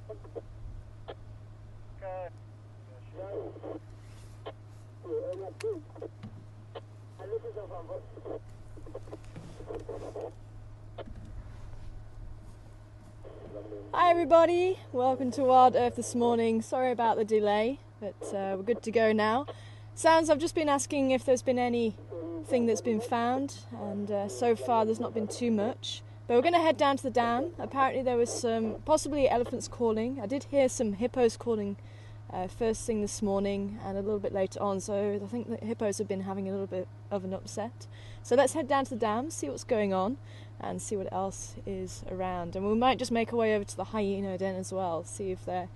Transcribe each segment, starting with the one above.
Hi everybody, welcome to Wild Earth this morning. Sorry about the delay, but we're good to go now. Sounds, I've just been asking if there's been anything that's been found, and so far there's not been too much. But we're going to head down to the dam. Apparently there was some, possibly elephants calling. I did hear some hippos calling first thing this morning and a little bit later on, so I think the hippos have been having a little bit of an upset. So let's head down to the dam, see what's going on, and see what else is around. And we might just make our way over to the hyena den as well, see if they're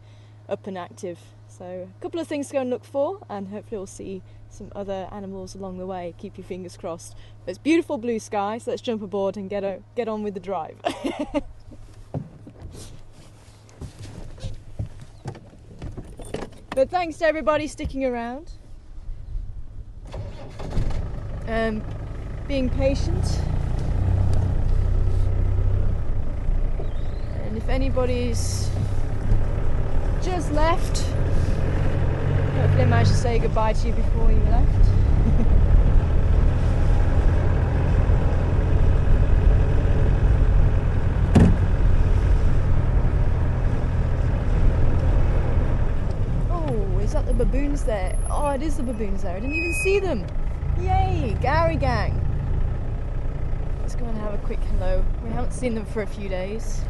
up and active. So a couple of things to go and look for, and hopefully we'll see some other animals along the way. Keep your fingers crossed. But it's beautiful blue sky, so let's jump aboard and get on with the drive. But thanks to everybody sticking around, being patient. And if anybody's just left, hopefully I managed to say goodbye to you before you left. Oh, is that the baboons there? Oh, it is the baboons there. I didn't even see them. Yay, Gary Gang. Let's go and have a quick hello. We haven't seen them for a few days.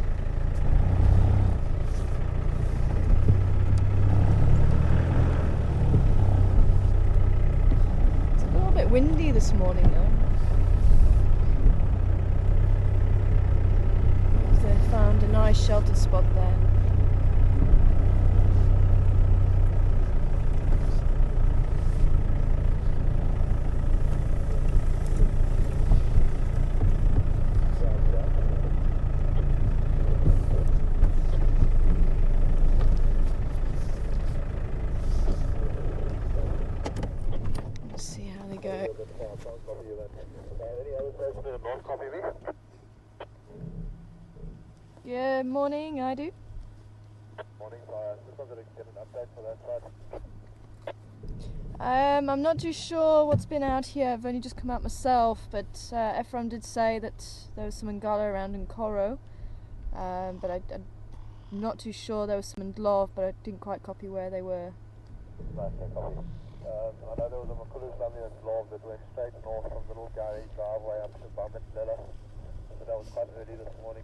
It's a little bit windy this morning though. They found a nice sheltered spot there. Good morning, I do. Morning, just wanted to get an update for that side. I'm not too sure what's been out here. I've only just come out myself, but Ephraim did say that there was some Ngala around in Koro, but I'm not too sure. There was some in Dlov, but I didn't quite copy where they were. Right, no copy. I know there was a Makulu family in Dlov that went straight north from the little Gary driveway up to Bamendela, so that was quite early this morning.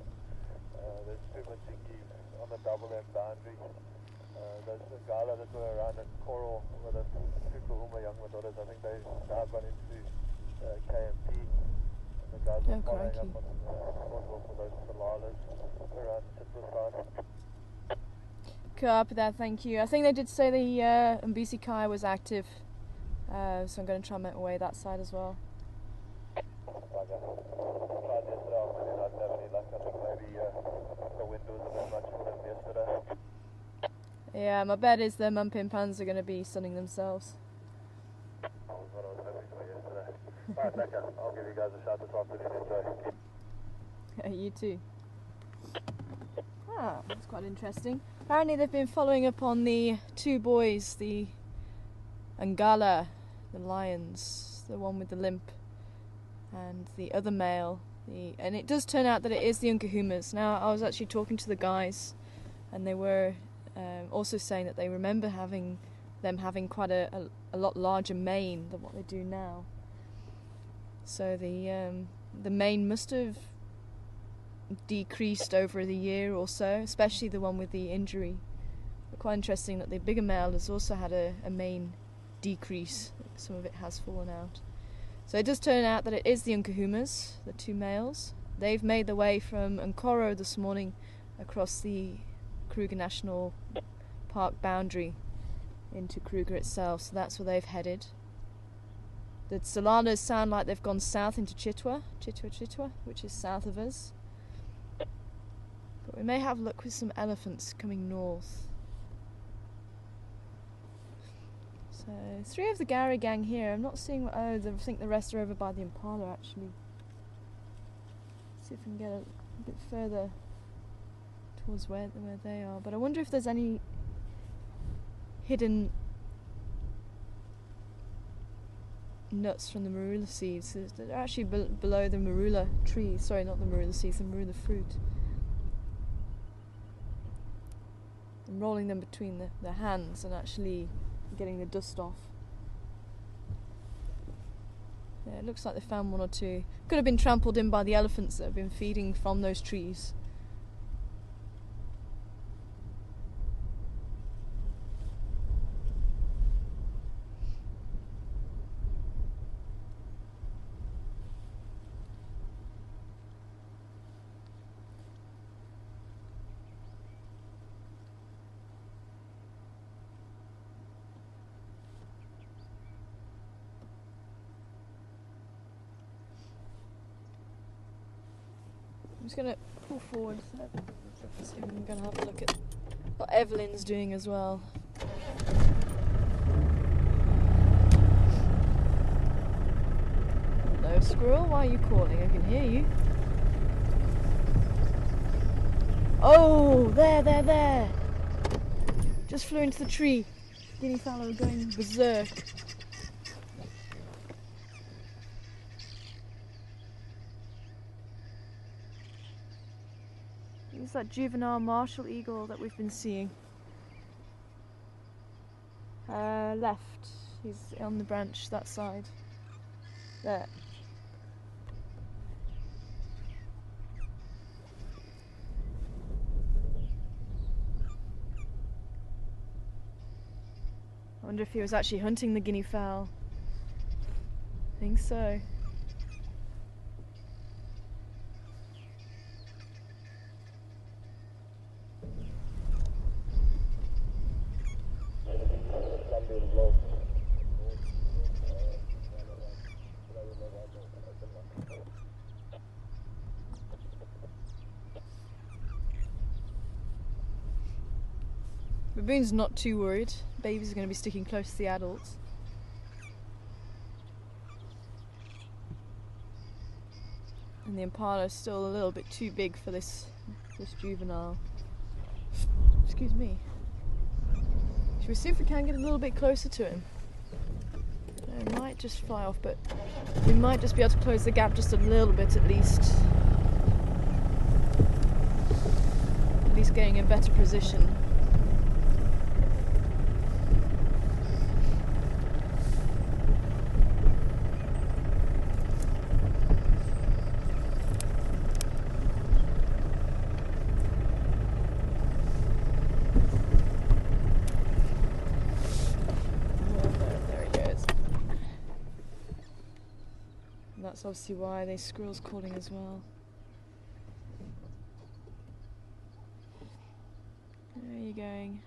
There's two Matinki on the double M boundary. There's the Ngala that were around in Coral with the two Kahuma young daughters. I think they've now gone into KMP. And the guys are following up on responsible for those Salalas around Citrus. Copy that, thank you. I think they did say the Mbisi Kai was active, so I'm going to try and make my way that side as well. Yeah, my bet is the Mumpimpans are going to be sunning themselves. That was what I was hoping for yesterday. Alright, Becca, I'll give you guys a shout this afternoon. Enjoy. You too. Ah, that's quite interesting. Apparently they've been following up on the two boys, the Ngala, the lions, the one with the limp, and the other male. And it does turn out that it is the Nkuhumas. Now, I was actually talking to the guys, and they were also saying that they remember them having quite a lot larger mane than what they do now. So the mane must have decreased over the year or so, especially the one with the injury. But quite interesting that the bigger male has also had a mane decrease. Some of it has fallen out. So it does turn out that it is the Nkuhumas, the two males. They've made their way from Nkoro this morning across the Kruger National Park boundary into Kruger itself, so that's where they've headed. The Salalas sound like they've gone south into Chitwa, which is south of us. But we may have luck with some elephants coming north. So 3 of the Gary gang here. I'm not seeing. I think the rest are over by the Impala actually. See if we can get a bit further towards where they are. But I wonder if there's any hidden nuts from the marula seeds. They're actually below the marula trees. Sorry, not the marula seeds, the marula fruit. I'm rolling them between the hands and actually getting the dust off. Yeah, it looks like they found one or two. Could have been trampled in by the elephants that have been feeding from those trees. I'm just going to pull forward so I'm going to have a look at what Evelyn's doing as well. Hello, squirrel, why are you calling? I can hear you. Oh, there. Just flew into the tree. Guinea fowl are going berserk. It's that juvenile martial eagle that we've been seeing. Left. He's on the branch that side. There. I wonder if he was actually hunting the guinea fowl. I think so. Baboon's not too worried. Babies are going to be sticking close to the adults. And the impala is still a little bit too big for this juvenile. Excuse me. Should we see if we can get a little bit closer to him? It might just fly off, but we might just be able to close the gap just a little bit at least. At least getting a better position. That's obviously why there's squirrels calling as well. Where are you going?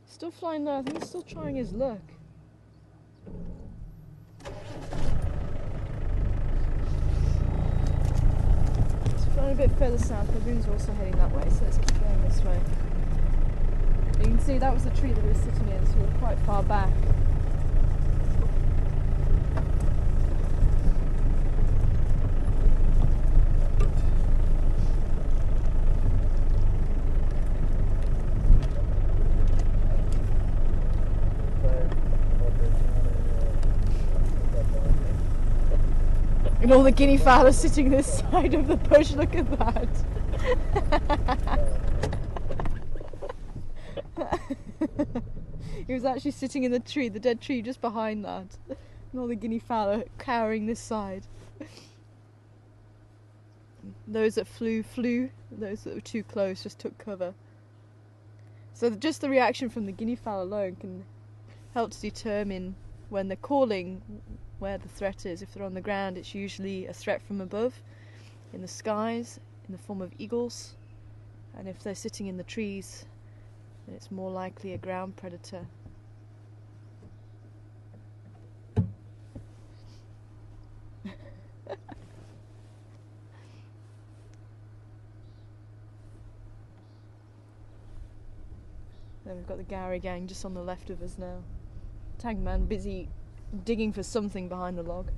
Still flying low. I think he's still trying his luck. A bit further south, baboons are also heading that way, so let's keep going this way. You can see that was the tree that we were sitting in, so we were quite far back. And all the guinea fowl are sitting this side of the bush, look at that. He was actually sitting in the tree, the dead tree just behind that. And all the guinea fowl are cowering this side. Those that flew. Those that were too close just took cover. So just the reaction from the guinea fowl alone can help to determine when they're calling where the threat is. If they're on the ground, it's usually a threat from above, in the skies, in the form of eagles, and if they're sitting in the trees, then it's more likely a ground predator. Then we've got the Gowrie gang just on the left of us now. Tankman busy digging for something behind the log.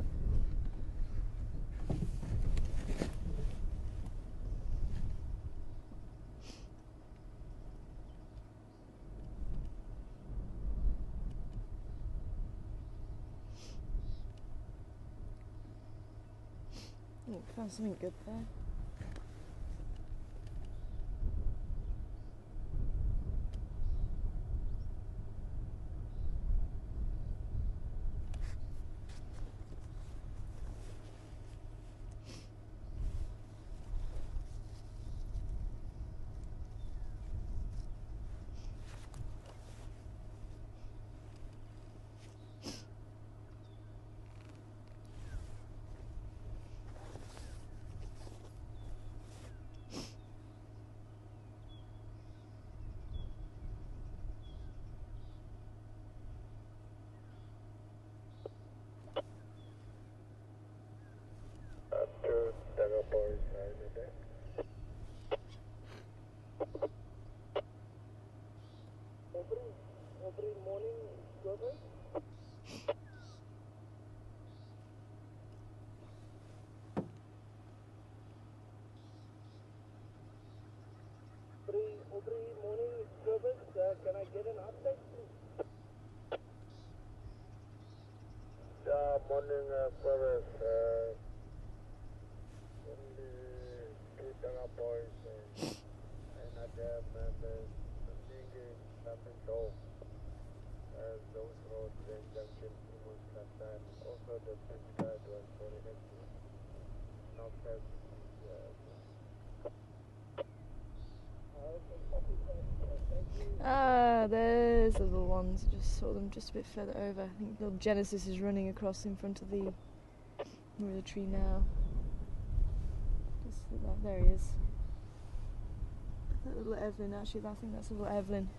Oh, found something good there. Every morning, Jordan? Every morning, Jordan, can I get an update, please? Morning, brothers. Only two Tanga boys and other members singing something low. Those roads and junction was cut down. Also, the pitch guard was very active. Not that. Ah, there's the little ones. I just saw them just a bit further over. I think little Genesis is running across in front of the tree now. Just that, there he is. That little Evelyn, actually, I think that's little Evelyn.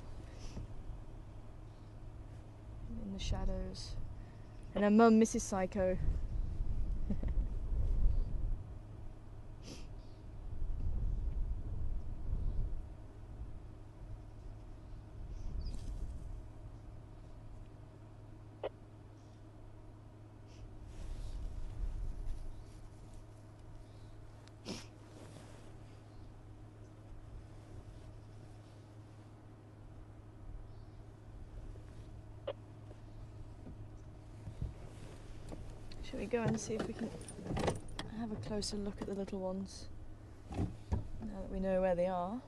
In the shadows. And her mum, Mrs. Psycho. Shall we go and see if we can have a closer look at the little ones, now that we know where they are?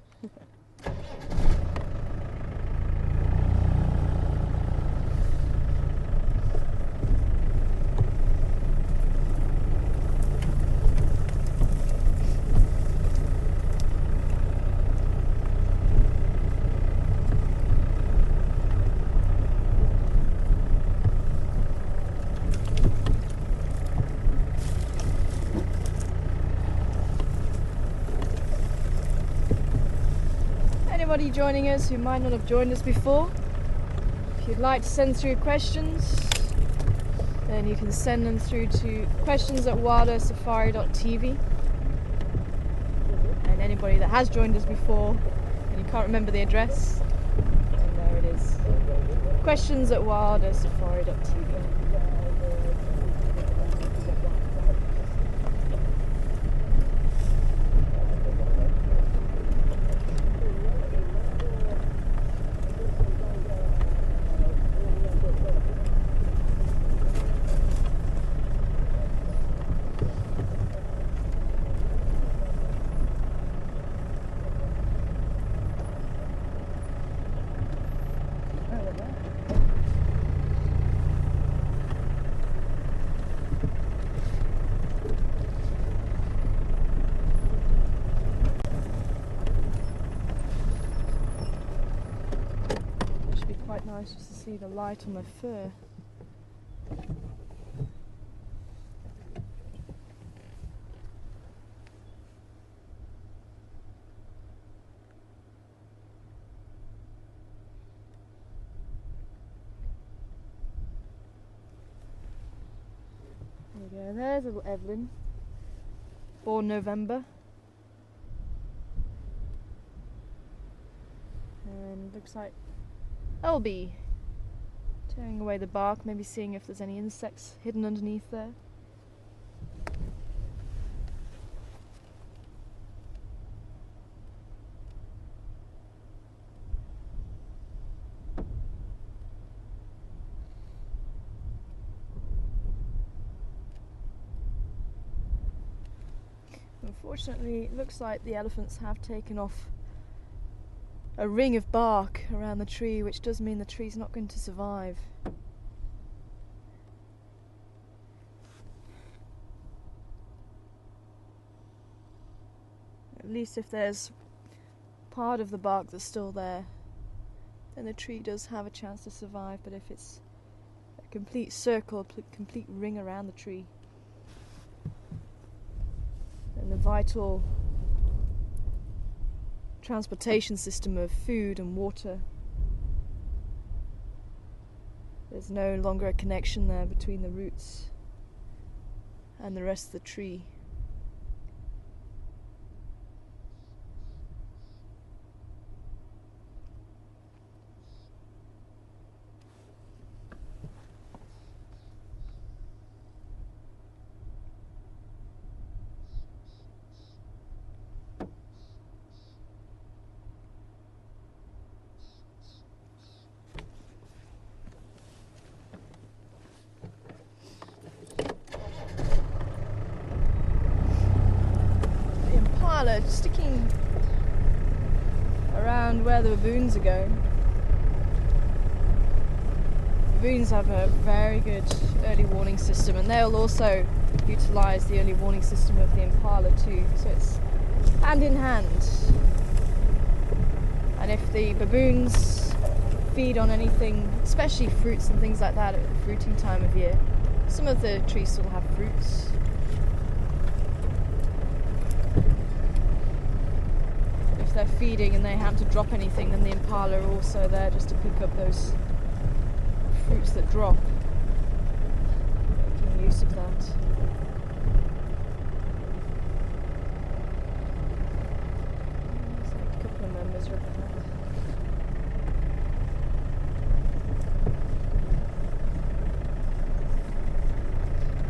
Anybody joining us who might not have joined us before, if you'd like to send through questions, then you can send them through to questions@wildearthsafari.tv. And anybody that has joined us before and you can't remember the address, then there it is. questions@wildearthsafari.tv. Quite nice just to see the light on the fur. There we go, there's little Evelyn, born November. And looks like I'll be tearing away the bark, maybe seeing if there's any insects hidden underneath there. Unfortunately, it looks like the elephants have taken off a ring of bark around the tree, which does mean the tree's not going to survive. At least if there's part of the bark that's still there, then the tree does have a chance to survive. But if it's a complete circle, a complete ring around the tree, then the vital transportation system of food and water, there's no longer a connection there between the roots and the rest of the tree. Sticking around where the baboons are going. Baboons have a very good early warning system, and they'll also utilise the early warning system of the impala too, so it's hand in hand. And if the baboons feed on anything, especially fruits and things like that at the fruiting time of year, some of the trees still have fruits. If they're feeding and they happen to drop anything, then the impala are also there just to pick up those fruits that drop, making use of that. There's like a couple of members right there.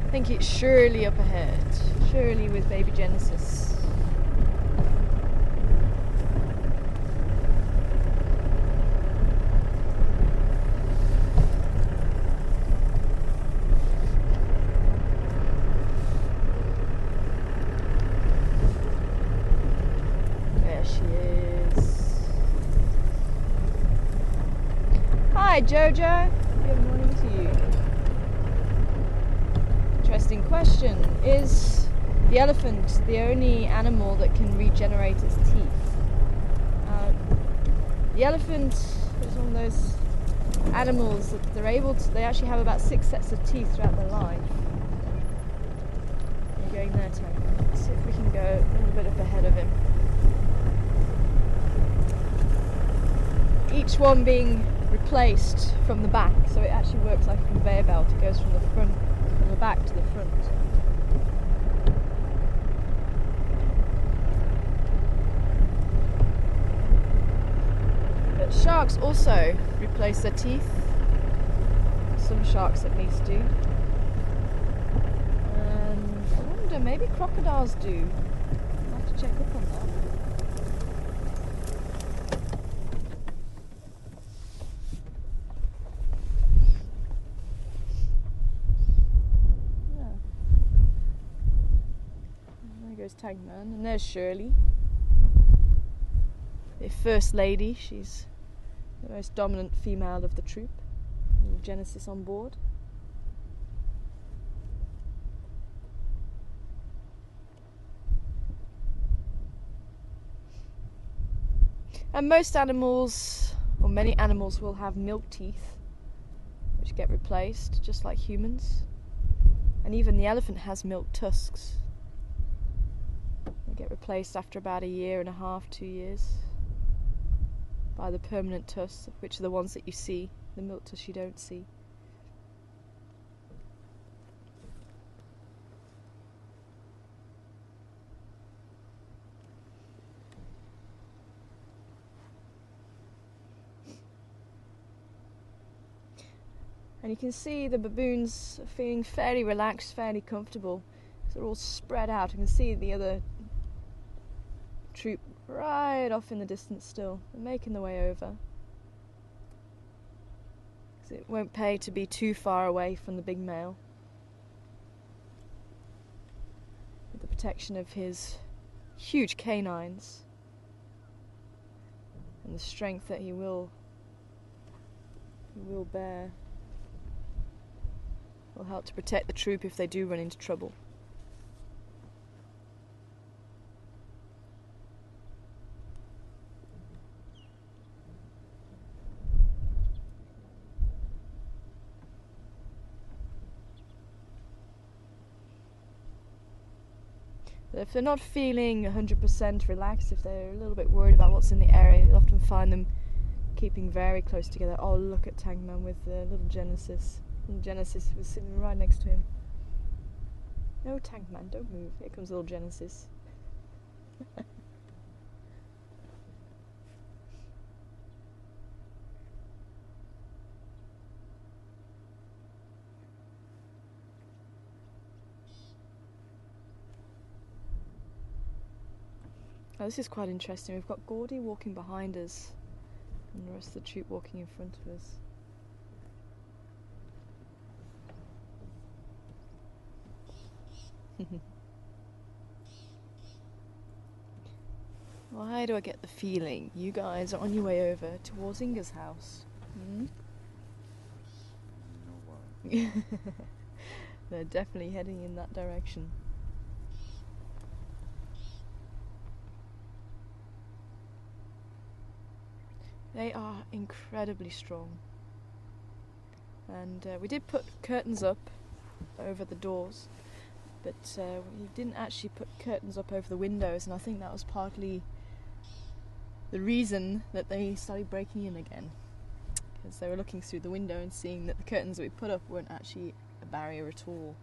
I think it's Shirley up ahead. Shirley with baby Genesis. Hi Jojo, good morning to you. Interesting question. Is the elephant the only animal that can regenerate its teeth? The elephant is one of those animals that they actually have about 6 sets of teeth throughout their life. You're going there, Tony. Let's see if we can go a little bit up ahead of him. Each one being replaced from the back, so it actually works like a conveyor belt. It goes from the back to the front. But sharks also replace their teeth. Some sharks at least do. And I wonder, maybe crocodiles do. I'll have to check up on that. Tagman, and there's Shirley, the first lady. She's the most dominant female of the troop, with Genesis on board. And most animals, or many animals, will have milk teeth which get replaced just like humans, and even the elephant has milk tusks. Get replaced after about 1.5 years, 2 years by the permanent tusks, which are the ones that you see, the milk tusks you don't see. And you can see the baboons feeling fairly relaxed, fairly comfortable. They're all spread out. You can see the other troop right off in the distance still. They're making their way over. It won't pay to be too far away from the big male. With the protection of his huge canines and the strength that he will bear will help to protect the troop if they do run into trouble. If they're not feeling 100% relaxed, if they're a little bit worried about what's in the area, you'll often find them keeping very close together. Oh, look at Tankman with the little Genesis. And Genesis was sitting right next to him. No, Tankman, don't move. Here comes little Genesis. Oh, this is quite interesting. We've got Gordy walking behind us and the rest of the troop walking in front of us. Why do I get the feeling you guys are on your way over towards Inga's house? Hmm? No way. They're definitely heading in that direction. They are incredibly strong. And we did put curtains up over the doors, but we didn't actually put curtains up over the windows, and I think that was partly the reason that they started breaking in again, because they were looking through the window and seeing that the curtains that we put up weren't actually a barrier at all.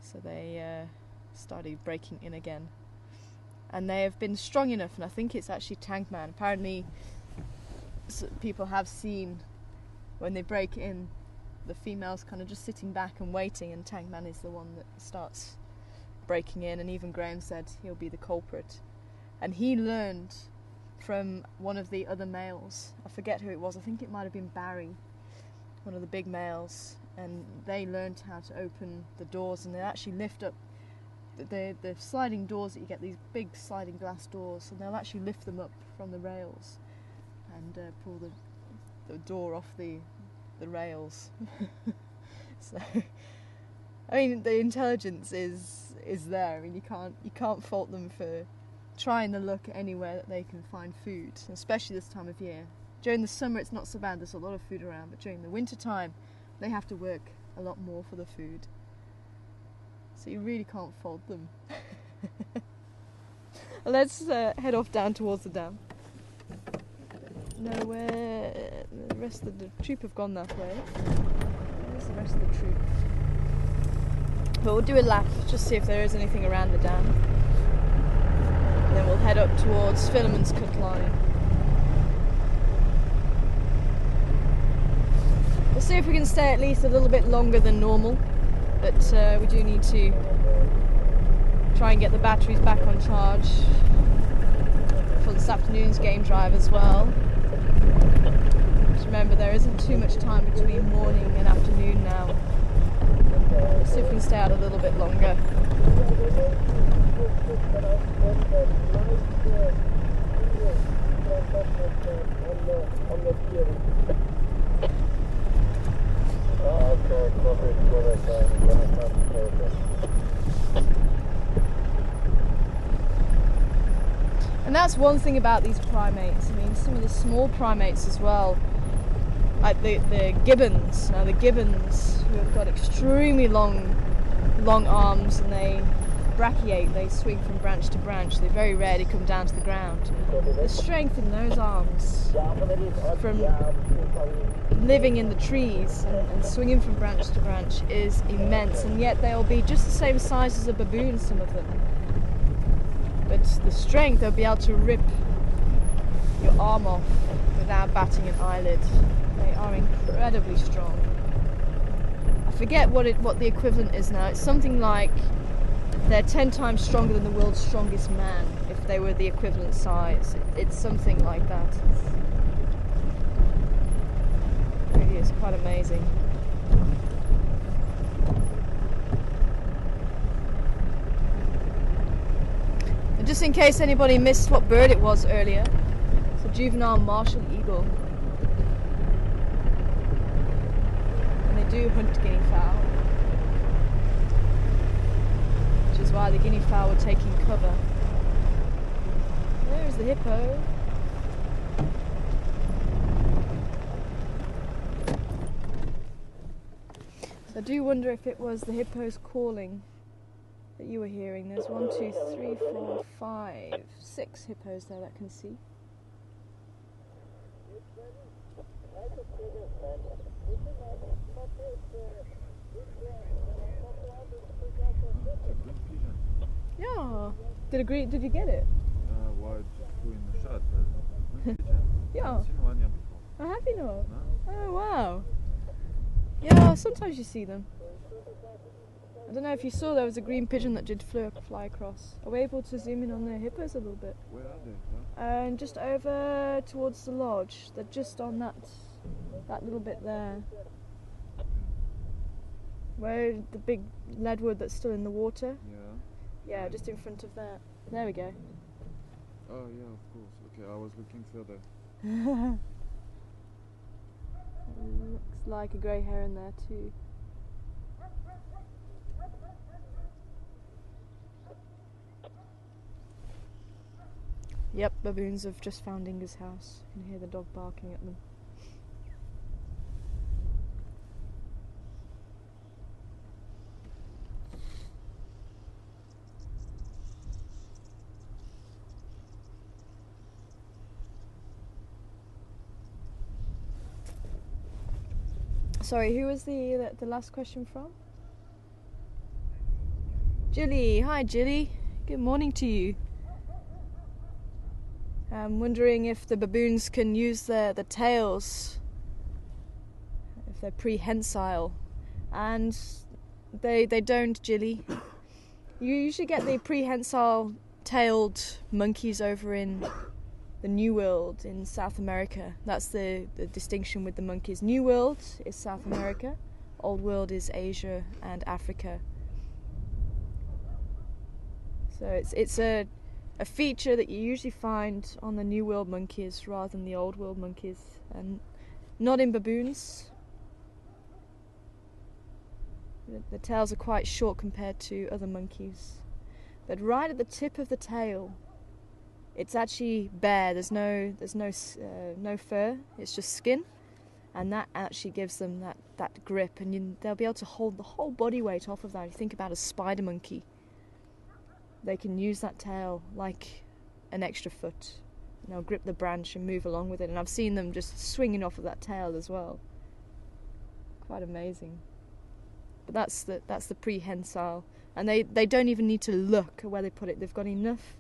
So they started breaking in again. And they have been strong enough, and I think it's actually Tankman. Apparently people have seen when they break in, the female's kind of just sitting back and waiting, and Tankman is the one that starts breaking in, and even Graham said he'll be the culprit. And he learned from one of the other males, I forget who it was, I think it might have been Barry, one of the big males, and they learned how to open the doors, and they actually lift up the sliding doors that you get, these big sliding glass doors, and they'll actually lift them up from the rails and pull the door off the rails. So, I mean, the intelligence is there. I mean, you can't fault them for trying to look anywhere that they can find food, especially this time of year. During the summer it's not so bad, there's a lot of food around, but during the winter time they have to work a lot more for the food. So you really can't fault them. Let's head off down towards the dam. No, where the rest of the troop have gone that way. Where's the rest of the troop? But we'll do a lap, just see if there is anything around the dam. And then we'll head up towards Philemon's cut line. We'll see if we can stay at least a little bit longer than normal, but we do need to try and get the batteries back on charge for this afternoon's game drive as well. Just remember, there isn't too much time between morning and afternoon now. We'll see if we can stay out a little bit longer. And that's one thing about these primates. I mean, some of the small primates as well, like the gibbons. Now the gibbons, who have got extremely long arms, and they brachiate, they swing from branch to branch. They very rarely come down to the ground. The strength in those arms from living in the trees and swinging from branch to branch is immense, and yet they'll be just the same size as a baboon, some of them. But the strength, they'll be able to rip your arm off without batting an eyelid. They are incredibly strong. I forget what the equivalent is now. It's something like they're 10 times stronger than the world's strongest man, if they were the equivalent size. It's something like that. It really is quite amazing. And just in case anybody missed what bird it was earlier, it's a juvenile martial eagle. And they do hunt guinea fowl, which is why the guinea fowl were taking cover. There's the hippo. So I do wonder if it was the hippos calling that you were hearing. There's 1, 2, 3, 4, 5, 6 hippos there that can see. Yeah. Did you get it? Well, I just flew in the shot, but Yeah. I haven't seen one yet before. Oh, have you not? No? Oh, wow. Yeah, sometimes you see them. I don't know if you saw, there was a green pigeon that did fly across. Are we able to zoom in on the hippos a little bit? Where are they? Huh? And just over towards the lodge. They're just on that little bit there. Where the big leadwood that's still in the water. Yeah. Yeah, just in front of that. There we go. Oh yeah, of course. Okay, I was looking further. Looks like a grey heron there too. Yep, baboons have just found Inga's house. You can hear the dog barking at them. Sorry, who was the last question from? Jilly. Hi, Jilly. Good morning to you. I'm wondering if the baboons can use the tails, if they're prehensile. And they don't, Jilly. You usually get the prehensile tailed monkeys over in the New World in South America. That's the distinction with the monkeys. New World is South America, Old World is Asia and Africa. So it's a feature that you usually find on the New World monkeys rather than the Old World monkeys, and not in baboons. The tails are quite short compared to other monkeys, but right at the tip of the tail, it's actually bare. There's no fur. It's just skin, and that actually gives them that grip, and they'll be able to hold the whole body weight off of that. If you think about a spider monkey, they can use that tail like an extra foot. And they'll grip the branch and move along with it. And I've seen them just swinging off of that tail as well. Quite amazing. But that's the prehensile, and they don't even need to look at where they put it. They've got enough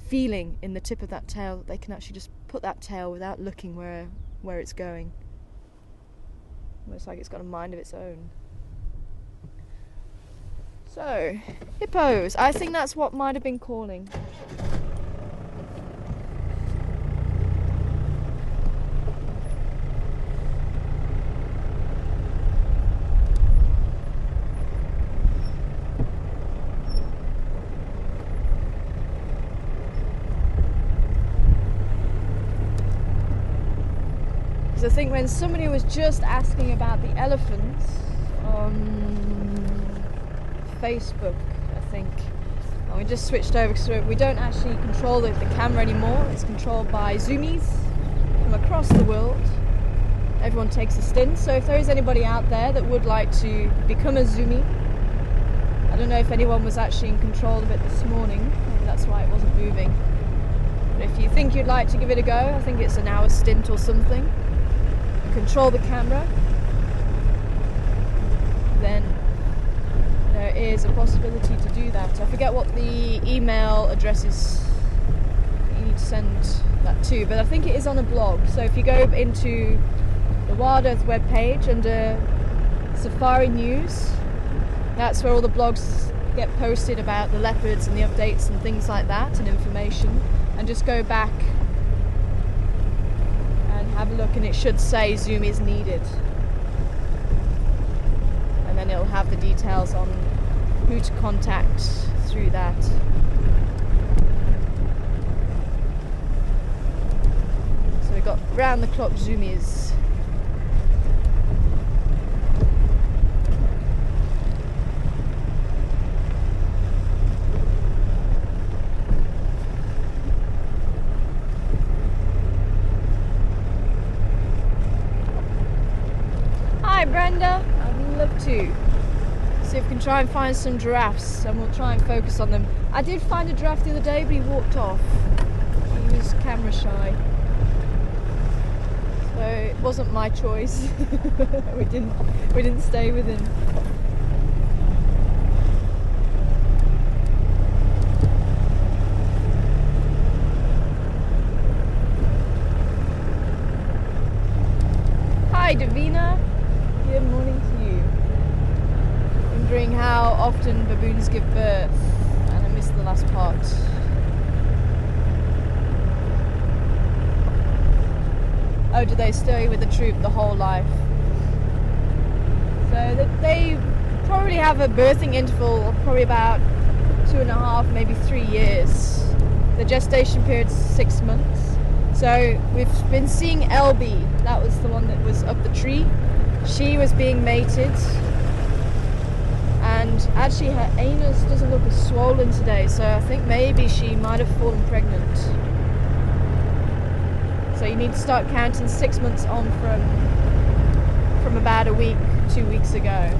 feeling in the tip of that tail that they can actually just put that tail without looking where it's going. Almost like it's got a mind of its own. So, hippos. I think that's what might have been calling. I think when somebody was just asking about the elephants on Facebook, I think, and we just switched over because we don't actually control the camera anymore. It's controlled by Zoomies from across the world. Everyone takes a stint, so if there is anybody out there that would like to become a Zoomie, I don't know if anyone was actually in control of it this morning, maybe that's why it wasn't moving. But if you think you'd like to give it a go, I think it's an hour stint or something, control the camera, then there is a possibility to do that. I forget what the email address is you need to send that to, but I think it is on a blog. So if you go into the Wild Earth webpage under Safari News. That's where all the blogs get posted about the leopards and the updates and things like that and information. And just go back and have a look, and it should say Zoom is needed. And then it'll have the details on who to contact through that. So we've got round the clock zoomies. Hi Brenda, I'd love to see if we can try and find some giraffes, and we'll try and focus on them. I did find a giraffe the other day, but he walked off. He was camera shy, so it wasn't my choice. we didn't stay with him. Hi Davina. Good morning to you. Wondering how often baboons give birth, and I missed the last part. Oh, do they stay with the troop the whole life? So they probably have a birthing interval of probably about 2.5, maybe 3 years. The gestation period's 6 months. So we've been seeing Elby, that was the one that was up the tree. She was being mated, and actually her anus doesn't look as swollen today, so I think maybe she might have fallen pregnant. So you need to start counting 6 months on from about a week, 2 weeks ago.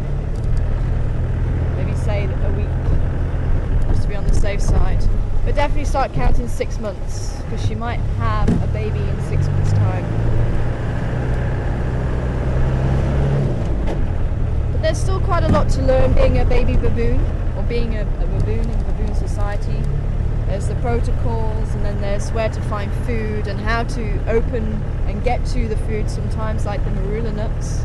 Maybe say a week, just to be on the safe side. But definitely start counting 6 months, because she might have a baby in 6 months' time. There's still quite a lot to learn being a baby baboon, or being a baboon in baboon society. There's the protocols, and then there's where to find food and how to open and get to the food sometimes, like the marula nuts.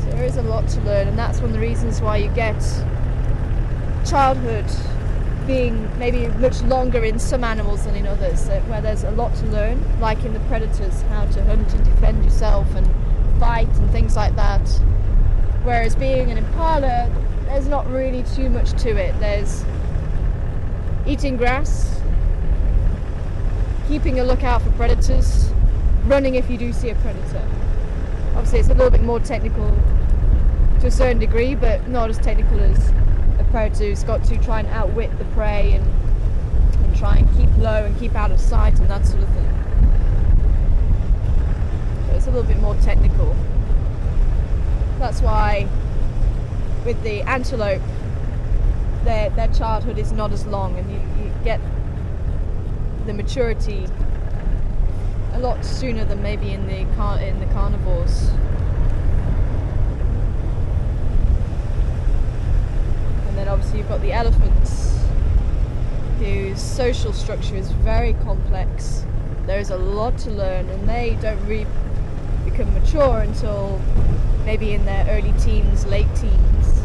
So there is a lot to learn, and that's one of the reasons why you get childhood being maybe much longer in some animals than in others, where there's a lot to learn, like in the predators, how to hunt and defend yourself and fight and things like that. Whereas being an impala, there's not really too much to it. There's eating grass, keeping a lookout for predators, running if you do see a predator. Obviously it's a little bit more technical to a certain degree, but not as technical as a predator who's got to try and outwit the prey and try and keep low and keep out of sight and that sort of thing. So it's a little bit more technical. That's why with the antelope, their childhood is not as long, and you get the maturity a lot sooner than maybe in the carnivores. And then obviously you've got the elephants, whose social structure is very complex. There is a lot to learn, and they don't really become mature until maybe in their early teens, late teens.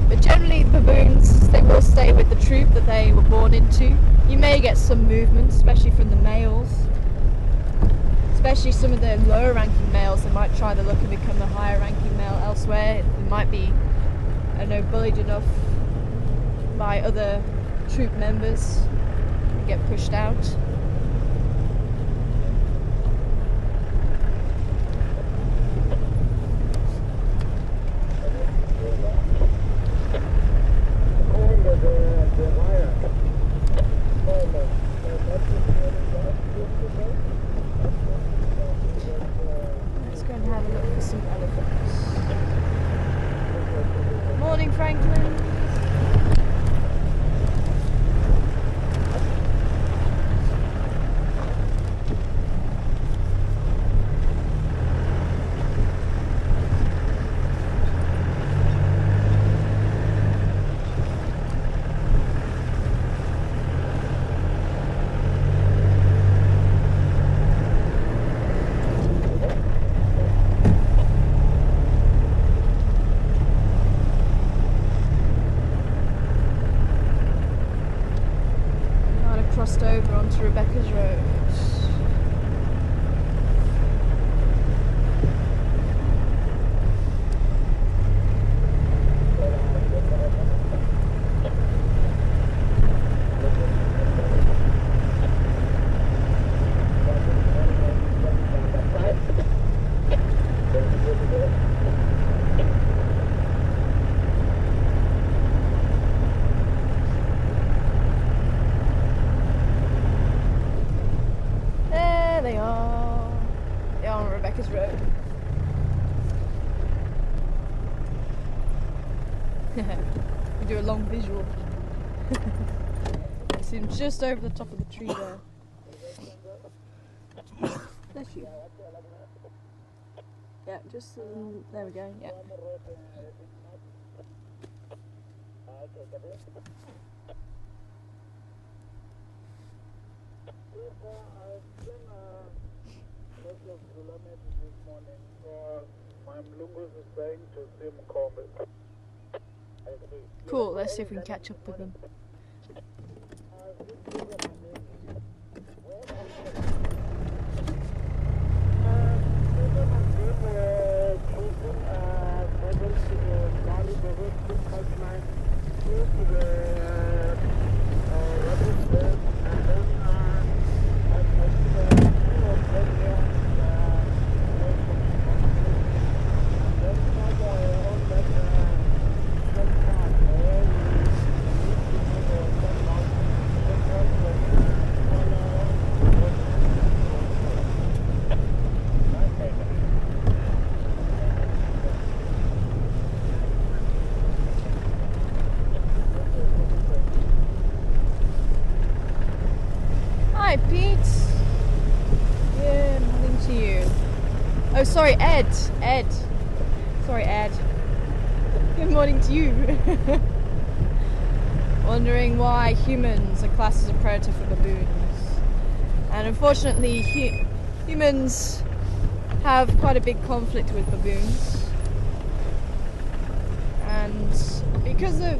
But generally baboons, they will stay with the troop that they were born into. You may get some movement, especially from the males. Especially some of the lower ranking males, they might try the luck and become a higher ranking male elsewhere. They might be, I don't know, bullied enough by other troop members and get pushed out. Let's go and have a look for some elephants. Morning, Franklin. crossed over onto Rebecca's Road. There they are. They're on Rebecca's Road. We do a long visual. I see them just over the top of the tree there. Bless you. Yeah, just there we go. Yeah. Cool. Let's see if we can catch up with them. Hi, Pete. Yeah, nothing to you. Oh, sorry, Ed. Ed. Sorry, Ed. Good morning to you. Wondering why humans are classed as a predator for baboons. And unfortunately, humans have quite a big conflict with baboons. And because of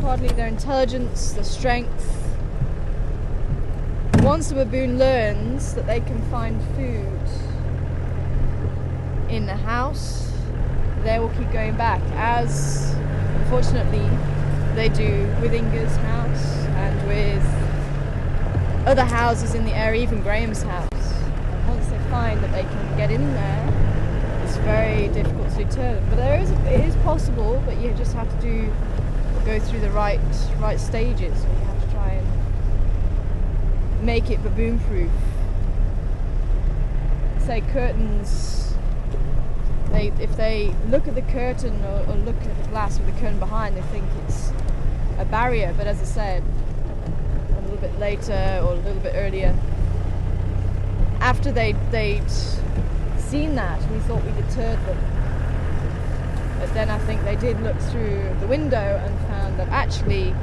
partly their intelligence, their strength, once a baboon learns that they can find food in the house, they will keep going back, as unfortunately they do with Inga's house and with other houses in the area, even Graham's house. And once they find that they can get in there, it's very difficult to deter them. But it is possible, but you just have to go through the right stages. So you have to try and make it baboon proof. Say curtains, if they look at the curtain or look at the glass with the curtain behind, they think it's a barrier. But as I said, a little bit later or a little bit earlier, after they'd seen that, we thought we deterred them. But then I think they did look through the window and found that actually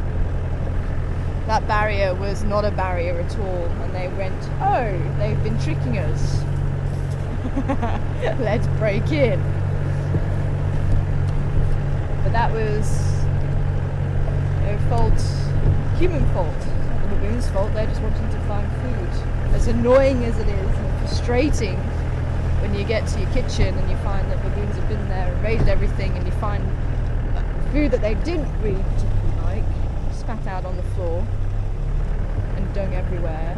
that barrier was not a barrier at all, and they went, oh, they've been tricking us. Let's break in. But that was human fault, not the baboon's fault. They're just wanting to find food. As annoying as it is and frustrating when you get to your kitchen and you find that baboons have been there and raided everything, and you find food that they didn't really particularly like spat out on the floor and dung everywhere,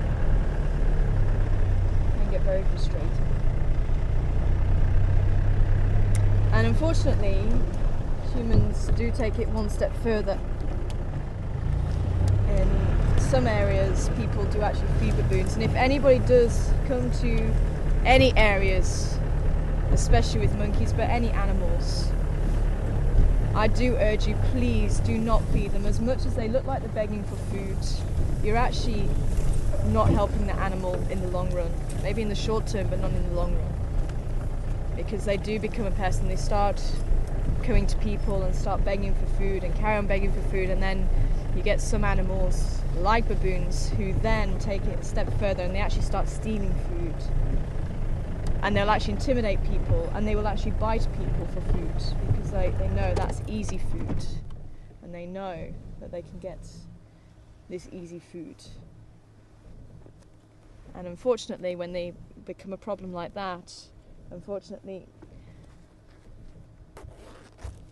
can get very frustrating. And unfortunately, humans do take it one step further. In some areas, people do actually feed baboons, and if anybody does come to any areas, especially with monkeys, but any animals, I do urge you, please do not feed them. As much as they look like they're begging for food, you're actually not helping the animal in the long run. Maybe in the short term, but not in the long run. Because they do become a pest, and they start coming to people and start begging for food and carry on begging for food, and then you get some animals like baboons who then take it a step further and they actually start stealing food. And they'll actually intimidate people, and they will actually bite people for food because they know that's easy food, and they know that they can get this easy food. And unfortunately, when they become a problem like that, unfortunately,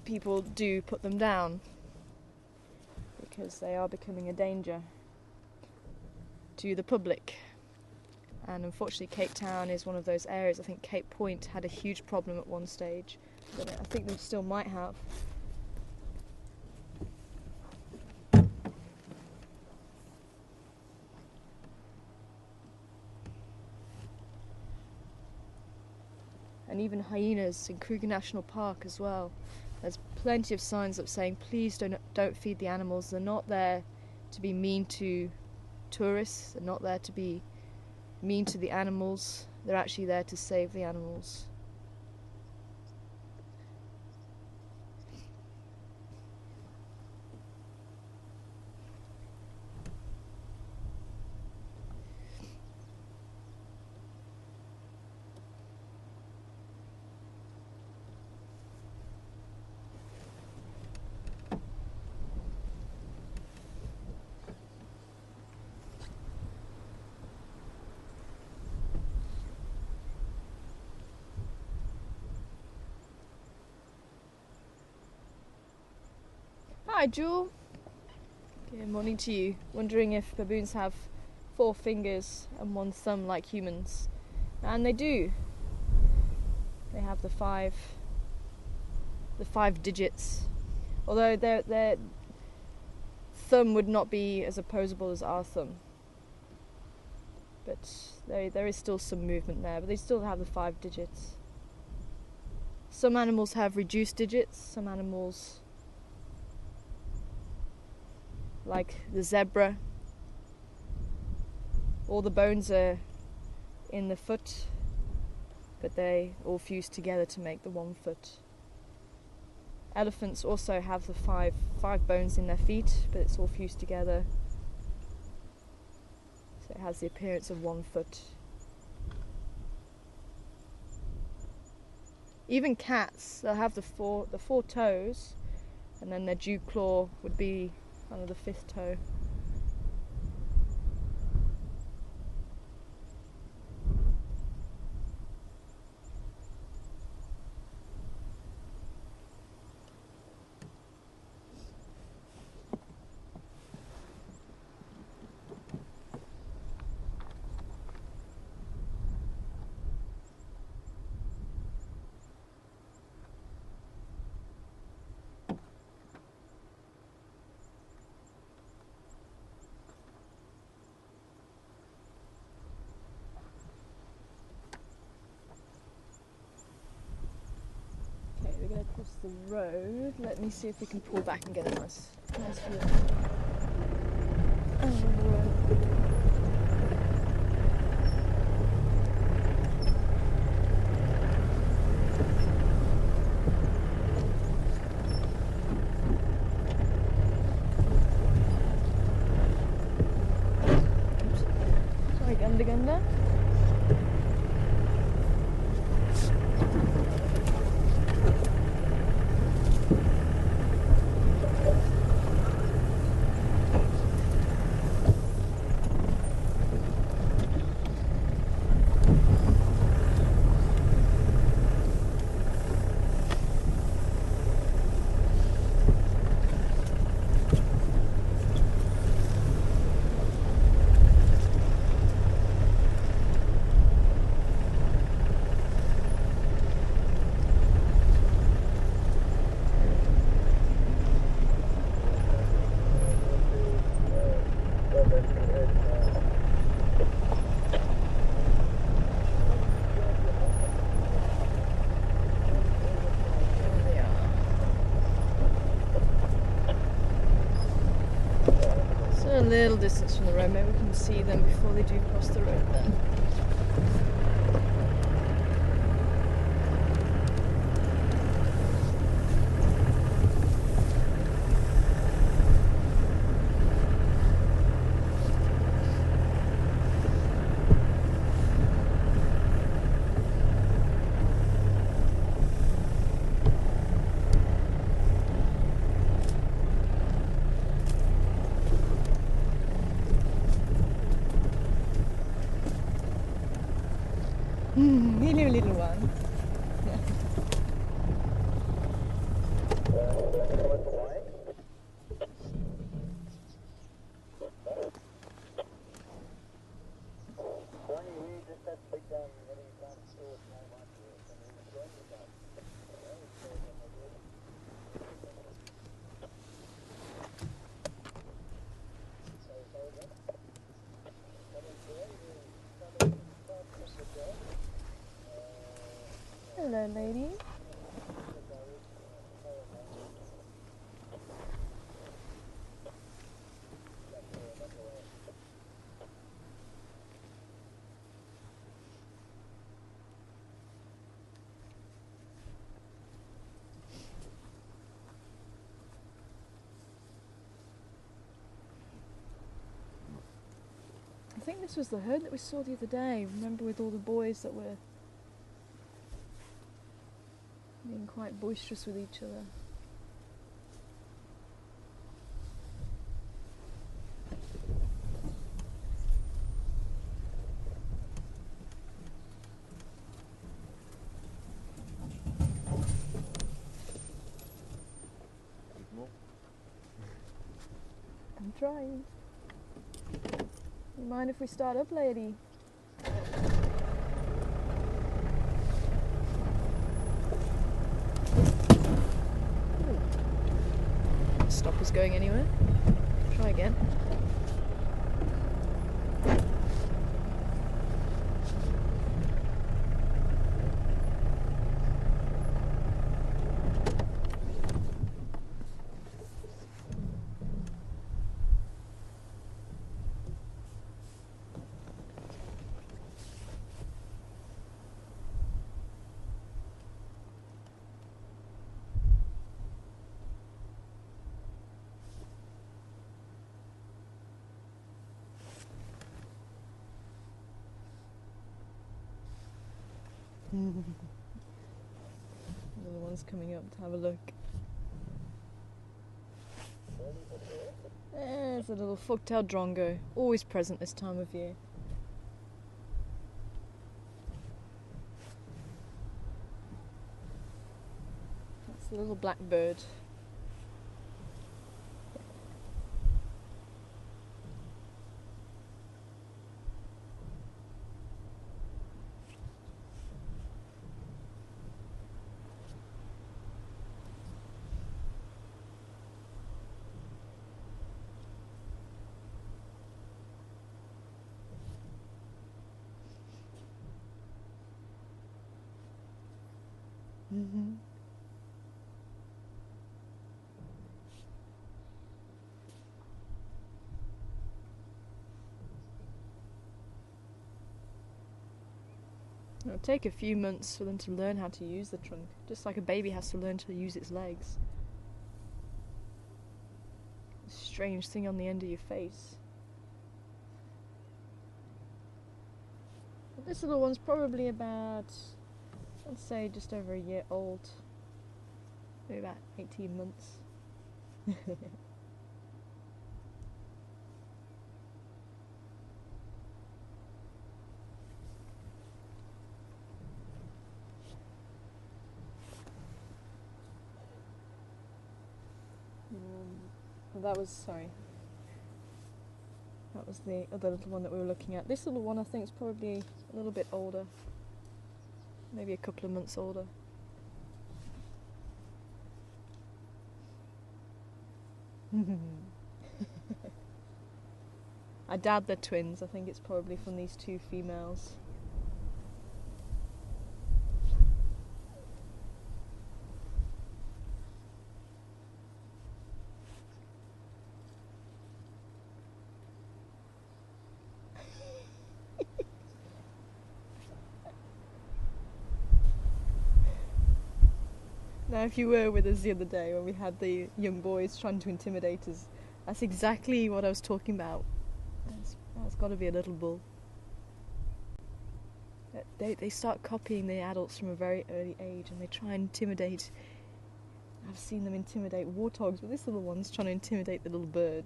people do put them down because they are becoming a danger to the public. And unfortunately, Cape Town is one of those areas. I think Cape Point had a huge problem at one stage, but I think they still might have. And even hyenas in Kruger National Park as well. There's plenty of signs up saying, please don't feed the animals. They're not there to be mean to tourists. They're not there to be mean to the animals. They're actually there to save the animals. Hi, Jewel. Good morning to you. Wondering if baboons have 4 fingers and 1 thumb like humans. And they do. They have the five digits. Although their thumb would not be as opposable as our thumb. But there is still some movement there, but they still have the 5 digits. Some animals have reduced digits, some animals, like the zebra, all the bones are in the foot, but they all fuse together to make the 1 foot. Elephants also have the five bones in their feet, but it's all fused together, so it has the appearance of 1 foot. Even cats, they'll have the four toes, and then their dew claw would be kind of the 5th toe. We're going to cross the road. Let me see if we can pull back and get a nice view of the road. Oops. Sorry, Gunda. A little distance from the road, maybe we can see them before they do cross the road then. Little one. Hello, lady. I think this was the herd that we saw the other day. Remember, with all the boys that were being quite boisterous with each other. Bit more? I'm trying. You mind if we start up, lady? Stop us going anywhere. Try again. Another one's coming up to have a look. There's a little fucked-tailed drongo, always present this time of year. That's a little black bird. It'll take a few months for them to learn how to use the trunk, just like a baby has to learn to use its legs. Strange thing on the end of your face. But this little one's probably about, I'd say, just over a year old. Maybe about 18 months. That was the other little one that we were looking at. This little one I think is probably a little bit older. Maybe a couple of months older. I doubt they're twins. I think it's probably from these two females. Now, if you were with us the other day when we had the young boys trying to intimidate us, that's exactly what I was talking about. That's got to be a little bull. They start copying the adults from a very early age, and they try and intimidate. I've seen them intimidate warthogs, but this little one's trying to intimidate the little bird.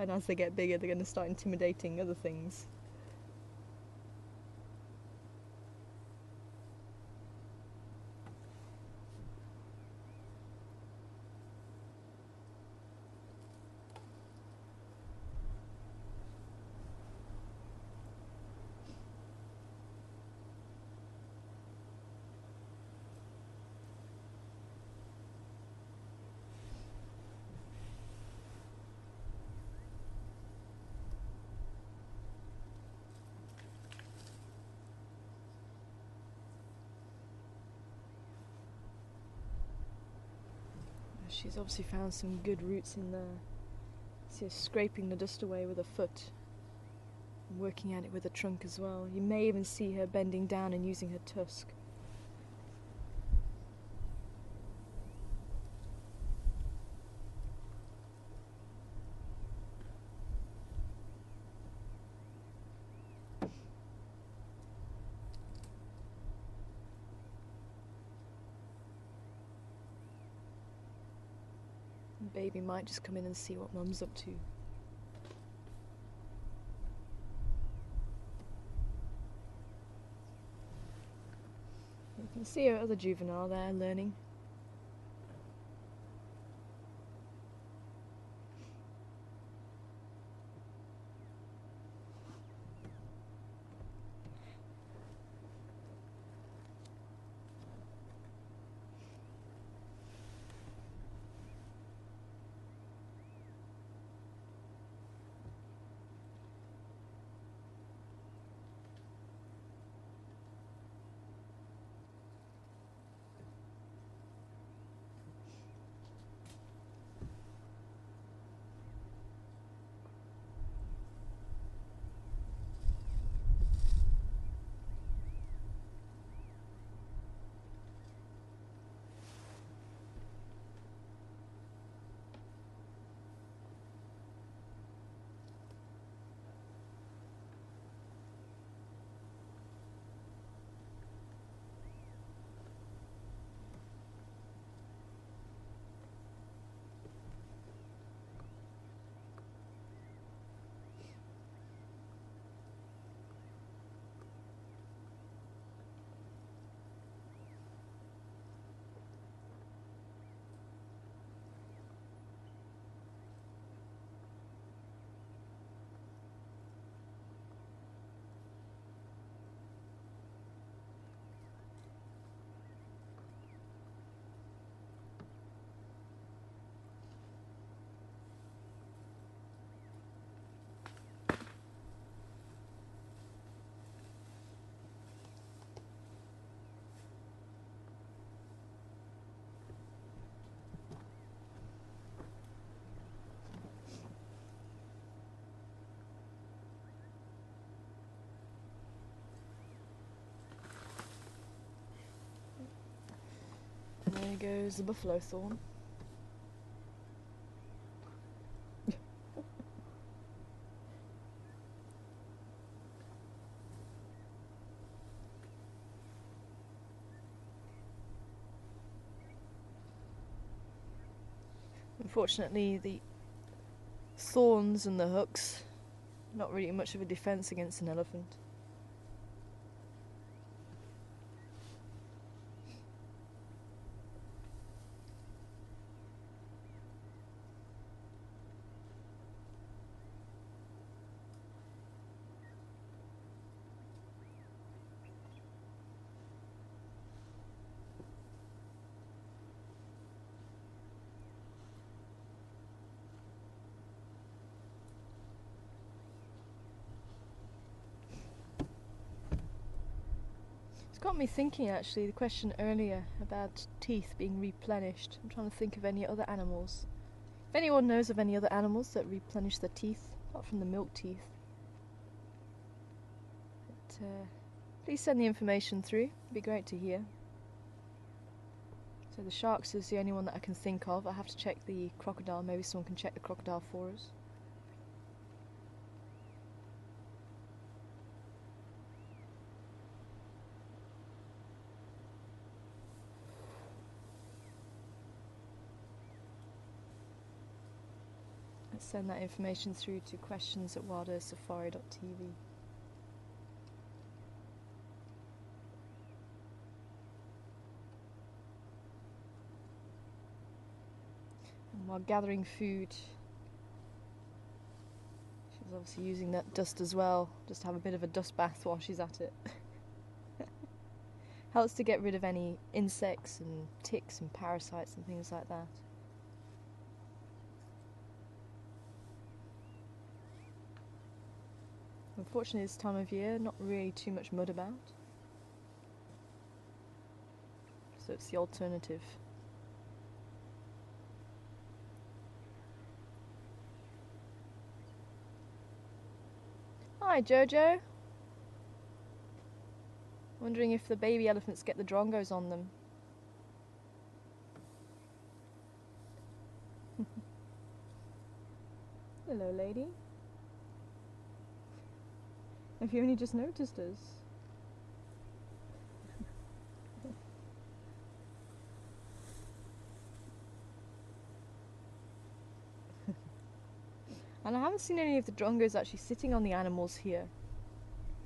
And as they get bigger, they're going to start intimidating other things. She's obviously found some good roots in there. See her scraping the dust away with her foot, and working at it with her trunk as well. You may even see her bending down and using her tusk. Baby might just come in and see what Mum's up to. You can see her other juvenile there learning. And there goes the buffalo thorn. Unfortunately, the thorns and the hooks, not really much of a defense against an elephant. Got me thinking actually, the question earlier about teeth being replenished. I'm trying to think of any other animals. If anyone knows of any other animals that replenish their teeth, apart from the milk teeth, but, please send the information through, it'd be great to hear. So the sharks is the only one that I can think of. I have to check the crocodile, maybe someone can check the crocodile for us. send that information through to questions@wildearthsafari.tv. And while gathering food, she's obviously using that dust as well, just to have a bit of a dust bath while she's at it. Helps to get rid of any insects and ticks and parasites and things like that. Unfortunately, this time of year, not really too much mud about. So it's the alternative. Hi, Jojo. Wondering if the baby elephants get the drongos on them. Hello, lady. Have you only just noticed us? And I haven't seen any of the drongos actually sitting on the animals here.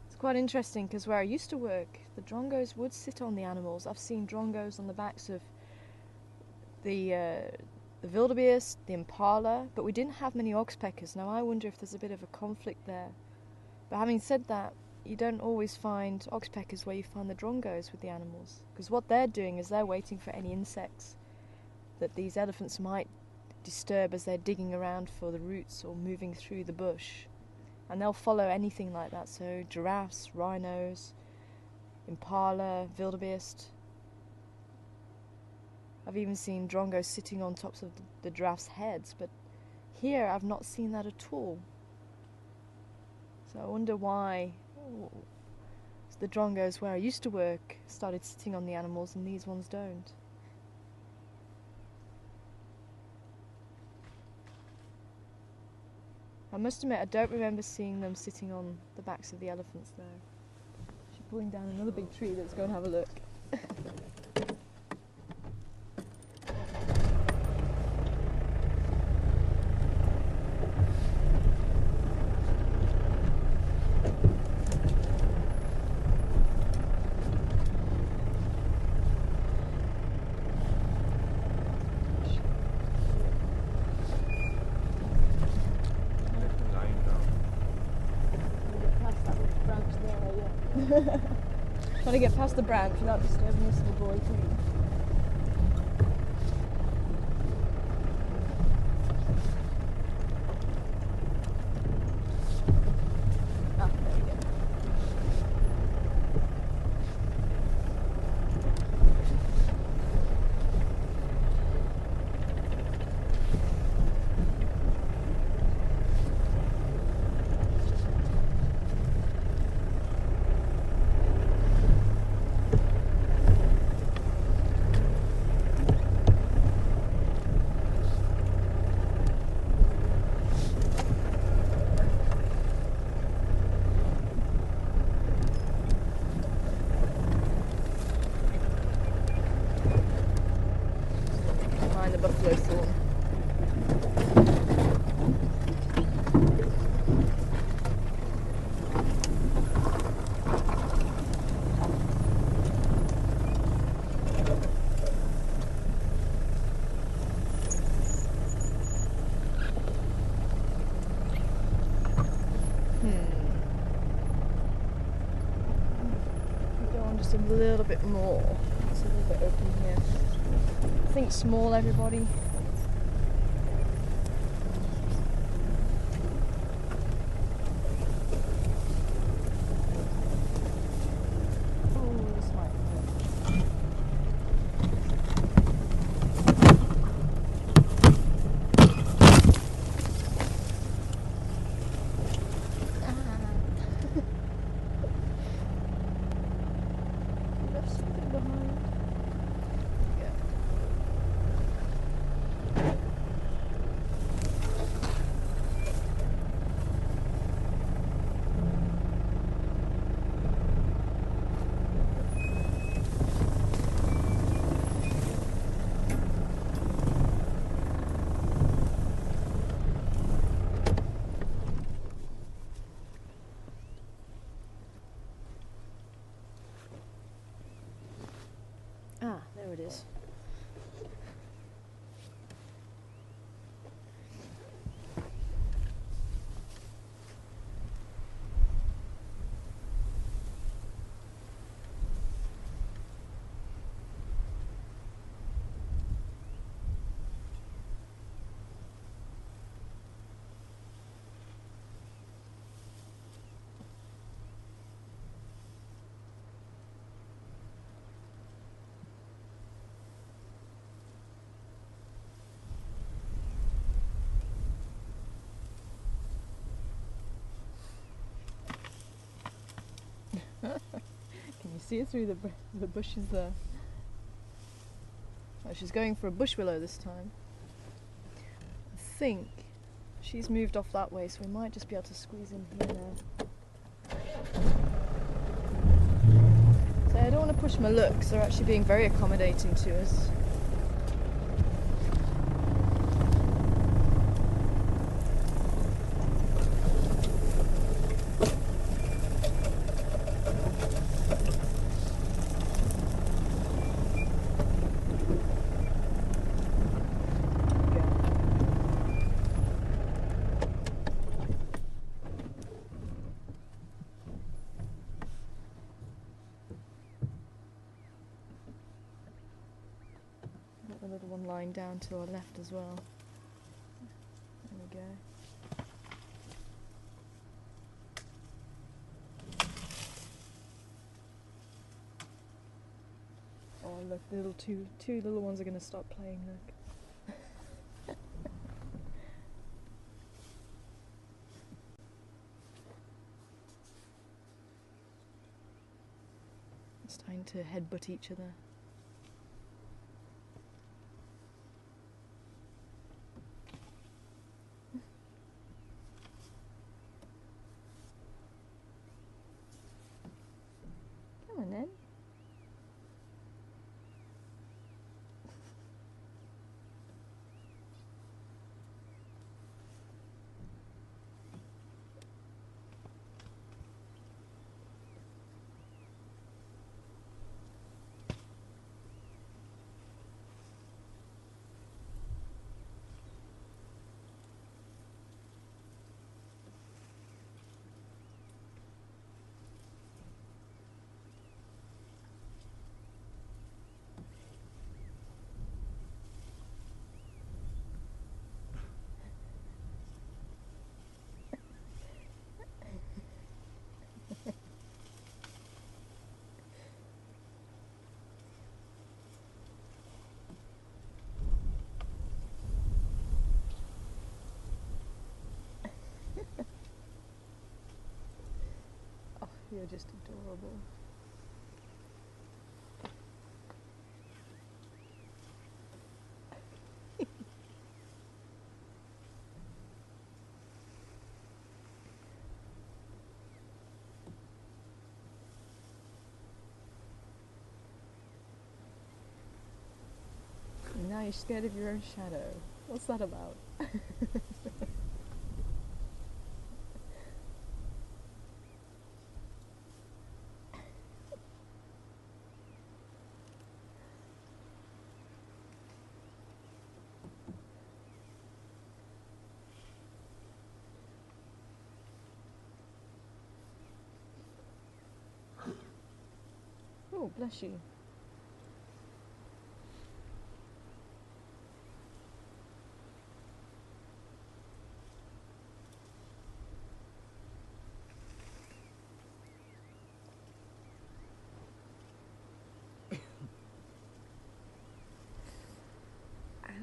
It's quite interesting because where I used to work, the drongos would sit on the animals. I've seen drongos on the backs of the wildebeest, the impala, but we didn't have many oxpeckers. Now I wonder if there's a bit of a conflict there. But having said that, you don't always find oxpeckers where you find the drongos with the animals, because what they're doing is they're waiting for any insects that these elephants might disturb as they're digging around for the roots or moving through the bush, and they'll follow anything like that. So giraffes, rhinos, impala, wildebeest. I've even seen drongos sitting on tops of the giraffes' heads, but here I've not seen that at all. So I wonder why the drongos where I used to work started sitting on the animals and these ones don't. I must admit, I don't remember seeing them sitting on the backs of the elephants though. She's pulling down another big tree. Let's go and have a look. Trying to get past the branch without disturbing this little boy too. Ah, there we go. The buffalo thorn. Go on just a little bit more. It's a little bit open here. Think small, everybody. Oh, this might hurt. Left something behind. Yeah. see her through the bushes there. Oh, she's going for a bush willow this time. I think she's moved off that way, so we might just be able to squeeze in here now. So I don't want to push my luck, because they're actually being very accommodating to us. A little one lying down to our left as well. There we go. Oh look, the little two little ones are going to start playing. Look. It's time to headbutt each other. Come on then. You're just adorable. And now you're scared of your own shadow. What's that about? Oh, bless you.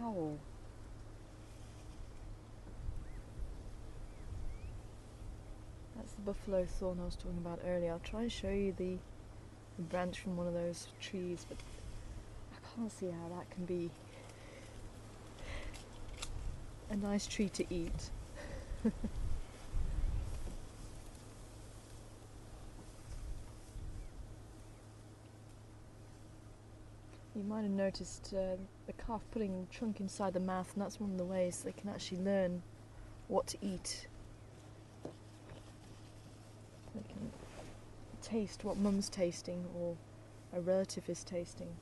Ow. That's the buffalo thorn I was talking about earlier. I'll try and show you the branch from one of those trees, but I can't see how that can be a nice tree to eat. You might have noticed the calf putting the trunk inside the mouth, and that's one of the ways they can actually learn what to eat. They can taste what mum's tasting or a relative is tasting.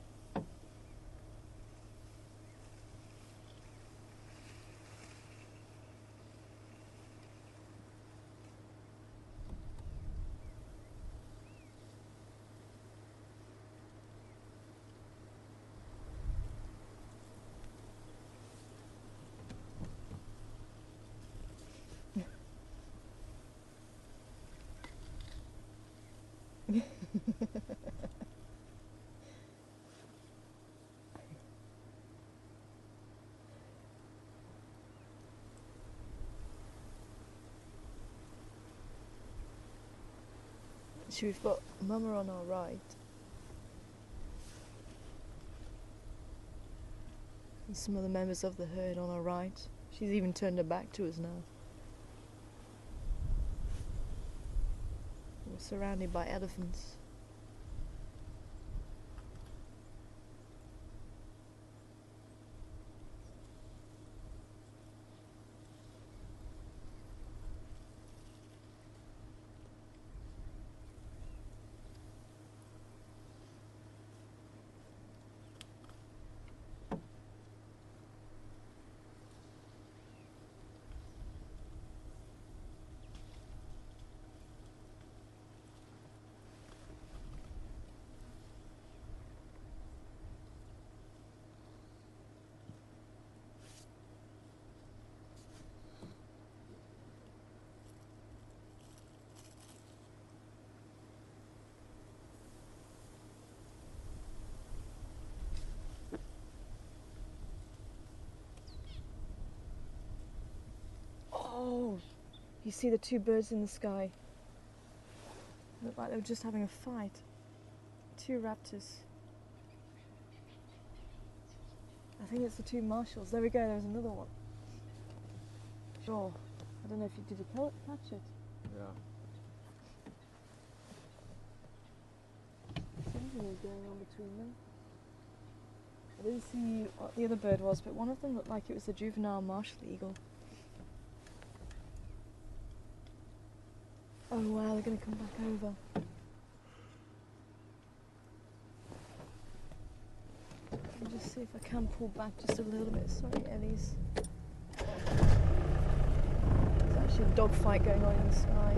So we've got Mama on our right And some of the members of the herd on our right. She's even turned her back to us now. We're surrounded by elephants. Oh, you see the two birds in the sky? Look like they were just having a fight. Two raptors. I think it's the two marshals. There we go, there's another one. Sure. I don't know if you did catch it. Yeah. Something was going on between them. I didn't see what the other bird was, but one of them looked like it was the juvenile marshal eagle. Oh wow, they're going to come back over. Let me just see if I can pull back just a little bit. Sorry, Ellie's. There's actually a dogfight going on in the sky.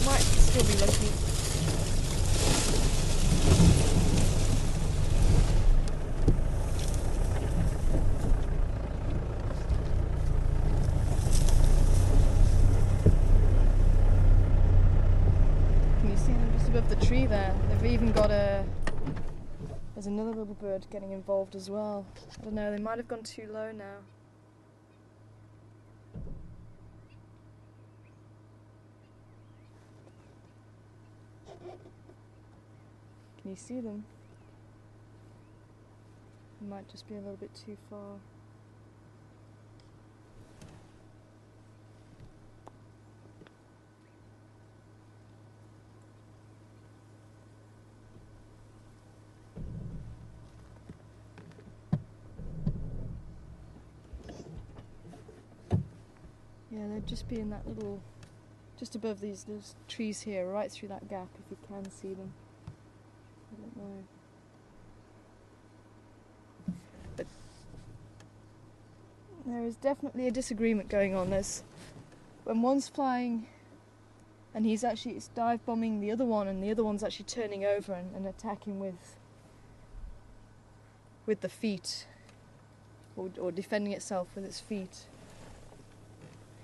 Might still be lucky. Can you see them just above the tree there? They've even got there's another little bird getting involved as well. I don't know, they might have gone too low now. Can you see them? It might just be a little bit too far. Yeah, they'd just be in that little, just above these trees here, right through that gap if you can see them. I don't know. But there is definitely a disagreement going on. There's when one's flying and it's dive bombing the other one, and the other one's actually turning over and attacking with the feet, or defending itself with its feet.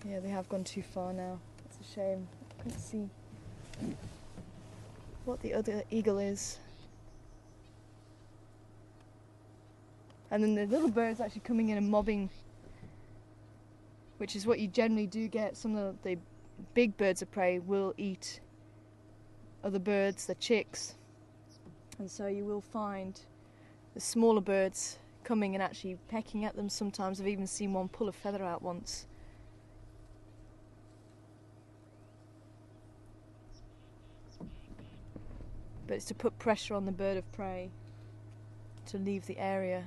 Yeah, they have gone too far now. It's a shame. I couldn't see what the other eagle is. And then the little bird's actually coming in and mobbing, which is what you generally do get. Some of the big birds of prey will eat other birds, the chicks, and so you will find the smaller birds coming and actually pecking at them. Sometimes I've even seen one pull a feather out once. But it's to put pressure on the bird of prey to leave the area.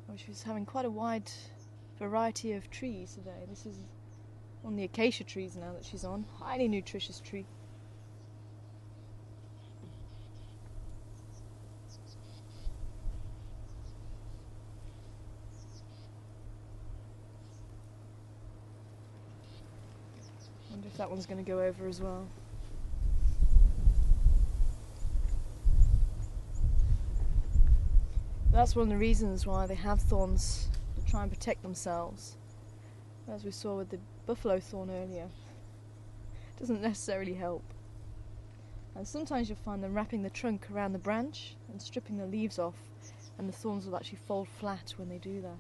Oh, she's having quite a wide variety of trees today. This is on the acacia trees now that she's on. Highly nutritious tree. Wonder if that one's going to go over as well. That's one of the reasons why they have thorns, to try and protect themselves. As we saw with the buffalo thorn earlier. It doesn't necessarily help. And sometimes you'll find them wrapping the trunk around the branch and stripping the leaves off, and the thorns will actually fold flat when they do that.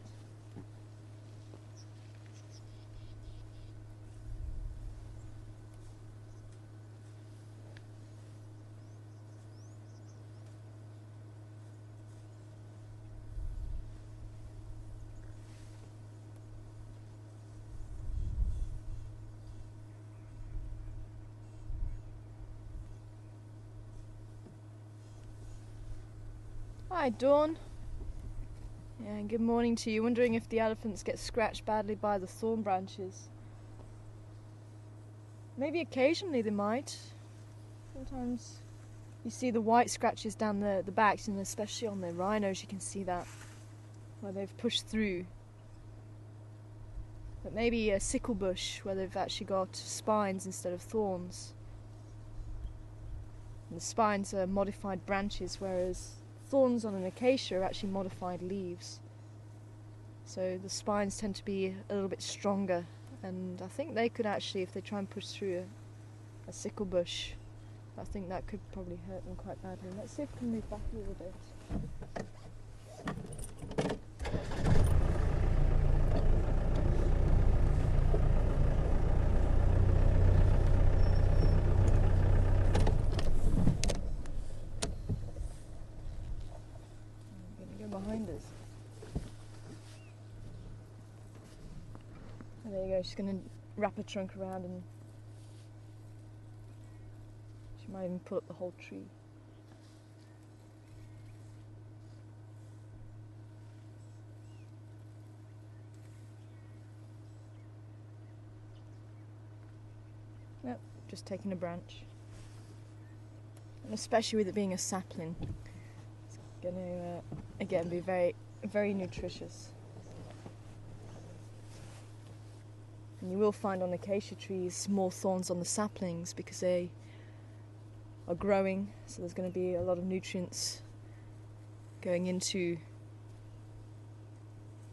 Hi Dawn. Yeah, and good morning to you. Wondering if the elephants get scratched badly by the thorn branches. Maybe occasionally they might. Sometimes you see the white scratches down the backs, and especially on the rhinos you can see that, where they've pushed through. But maybe a sickle bush where they've actually got spines instead of thorns. And the spines are modified branches, whereas thorns on an acacia are actually modified leaves. So the spines tend to be a little bit stronger, and I think they could actually, if they try and push through a sickle bush, I think that could probably hurt them quite badly. Let's see if we can move back a little bit. Behind us. And there you go, she's going to wrap her trunk around, and she might even pull up the whole tree. Nope, just taking a branch. And especially with it being a sapling, it's going to again be very, very nutritious. And you will find on acacia trees more thorns on the saplings because they are growing, so there's going to be a lot of nutrients going into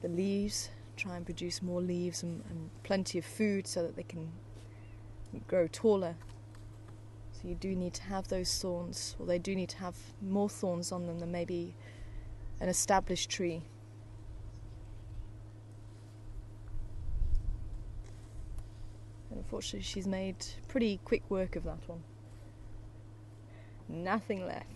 the leaves, try and produce more leaves and plenty of food so that they can grow taller. So you do need to have those thorns, or they do need to have more thorns on them than maybe an established tree. And unfortunately she's made pretty quick work of that one. Nothing left.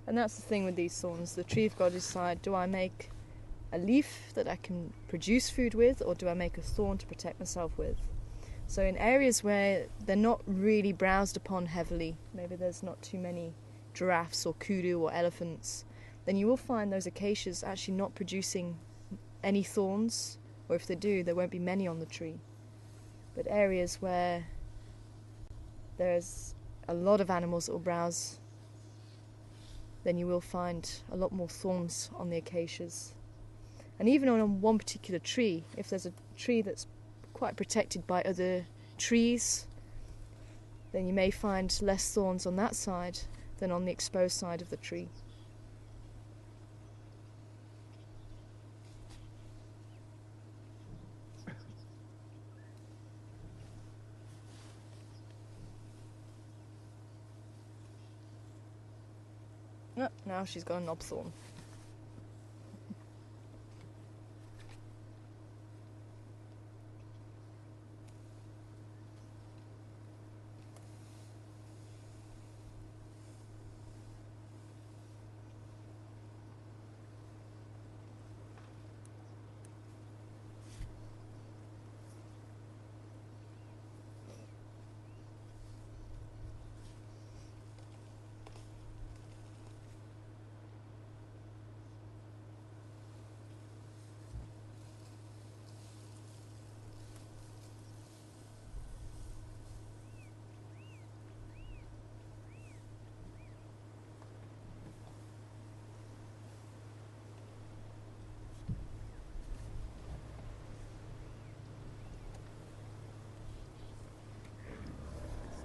And that's the thing with these thorns. The tree have got to decide, do I make a leaf that I can produce food with, or do I make a thorn to protect myself with? So in areas where they're not really browsed upon heavily, maybe there's not too many giraffes or kudu or elephants, then you will find those acacias actually not producing any thorns, or if they do, there won't be many on the tree. But areas where there's a lot of animals that will browse, then you will find a lot more thorns on the acacias. And even on one particular tree, if there's a tree that's quite protected by other trees, then you may find less thorns on that side than on the exposed side of the tree. No, now she's got a knob thorn.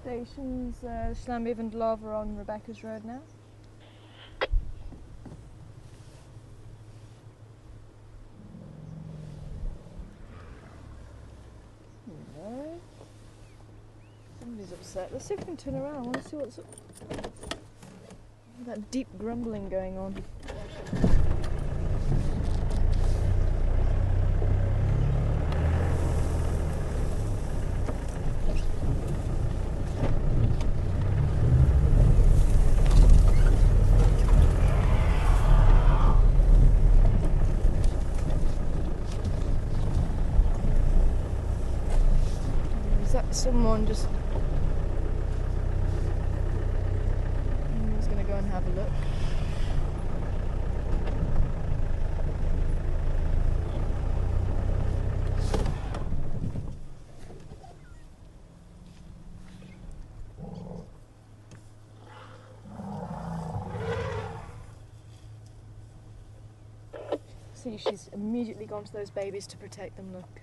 Stations Schlambiv and Love are on Rebecca's Road now. No. Somebody's upset. Let's see if we can turn around. I want to see what's up. That deep grumbling going on. Is that someone just... Who's going to go and have a look? See, she's immediately gone to those babies to protect them, look.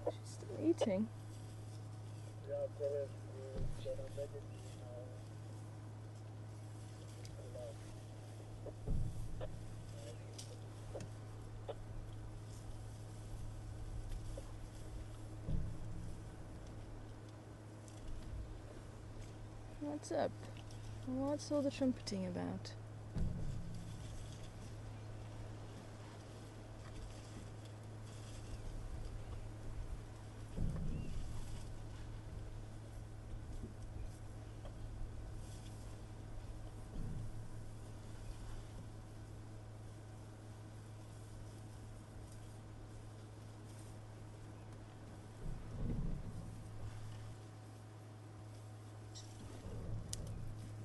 She's still eating. What's up? What's all the trumpeting about?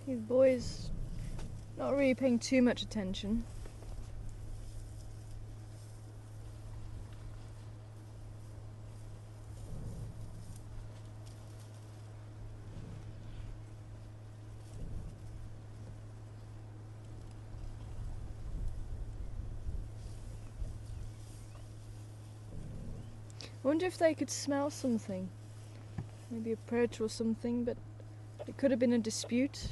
These boys not really paying too much attention. I wonder if they could smell something. Maybe a predator or something, but it could have been a dispute.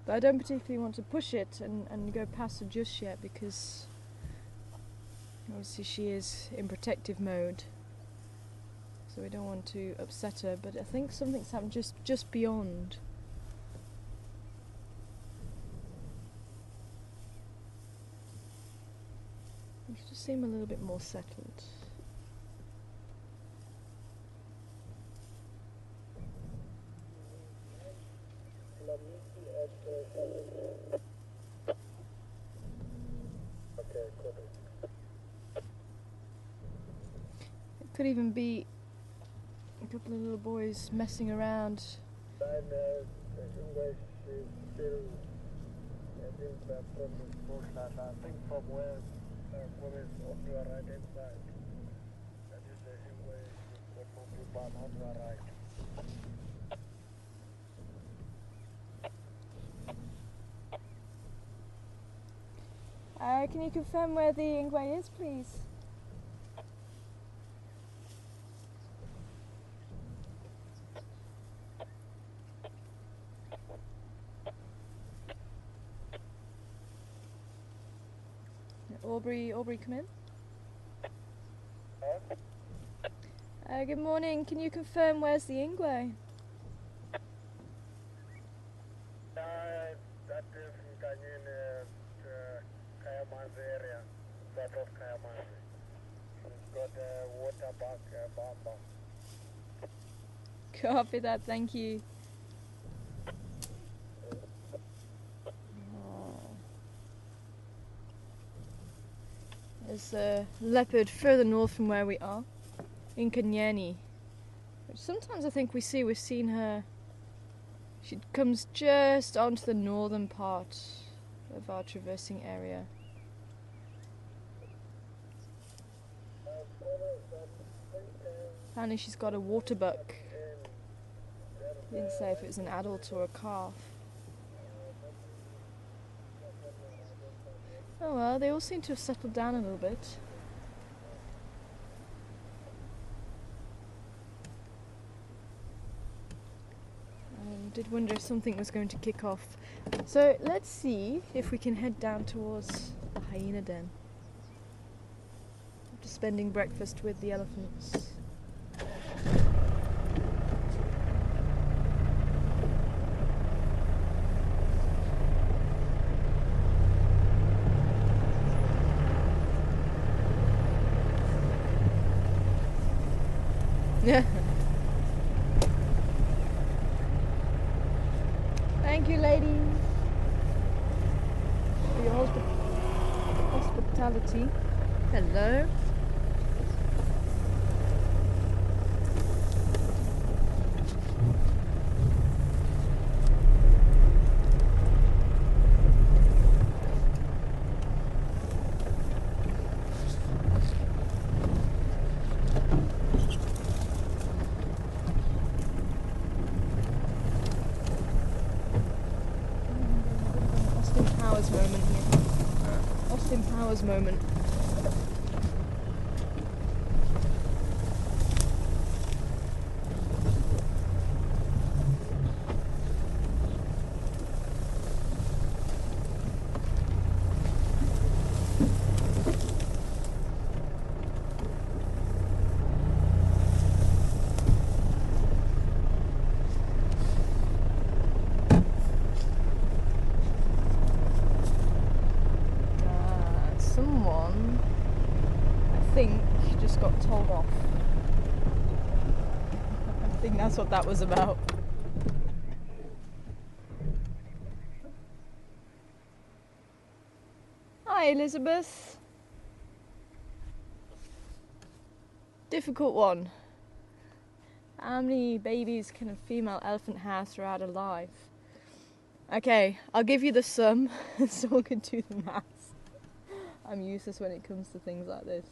But I don't particularly want to push it and go past her just yet, because obviously she is in protective mode. So we don't want to upset her, but I think something's happened just beyond. You just seem a little bit more settled. It could even be a couple of little boys messing around. Can you confirm where the Ingwe is, please? Aubrey, come in. Good morning. Can you confirm where's the Ingwe? That is in Canyon, Kayamanzi area, south of Kayamanzi. It's got a water park, Bamba. Copy that, thank you. There's a leopard further north from where we are, in Kanyeni, which sometimes I think we've seen her. She comes just onto the northern part of our traversing area. Apparently she's got a water buck. Didn't say if it was an adult or a calf. Oh well, they all seem to have settled down a little bit. I did wonder if something was going to kick off. So let's see if we can head down towards the hyena den. After spending breakfast with the elephants. Yeah. Thank you, ladies, for your hospitality. Hello. Austin Powers moment here. Austin Powers moment. Someone, I think, just got told off. I think that's what that was about. Hi, Elizabeth. Difficult one. How many babies can a female elephant have throughout her life? Okay, I'll give you the sum. Someone can do the maths. I'm useless when it comes to things like this.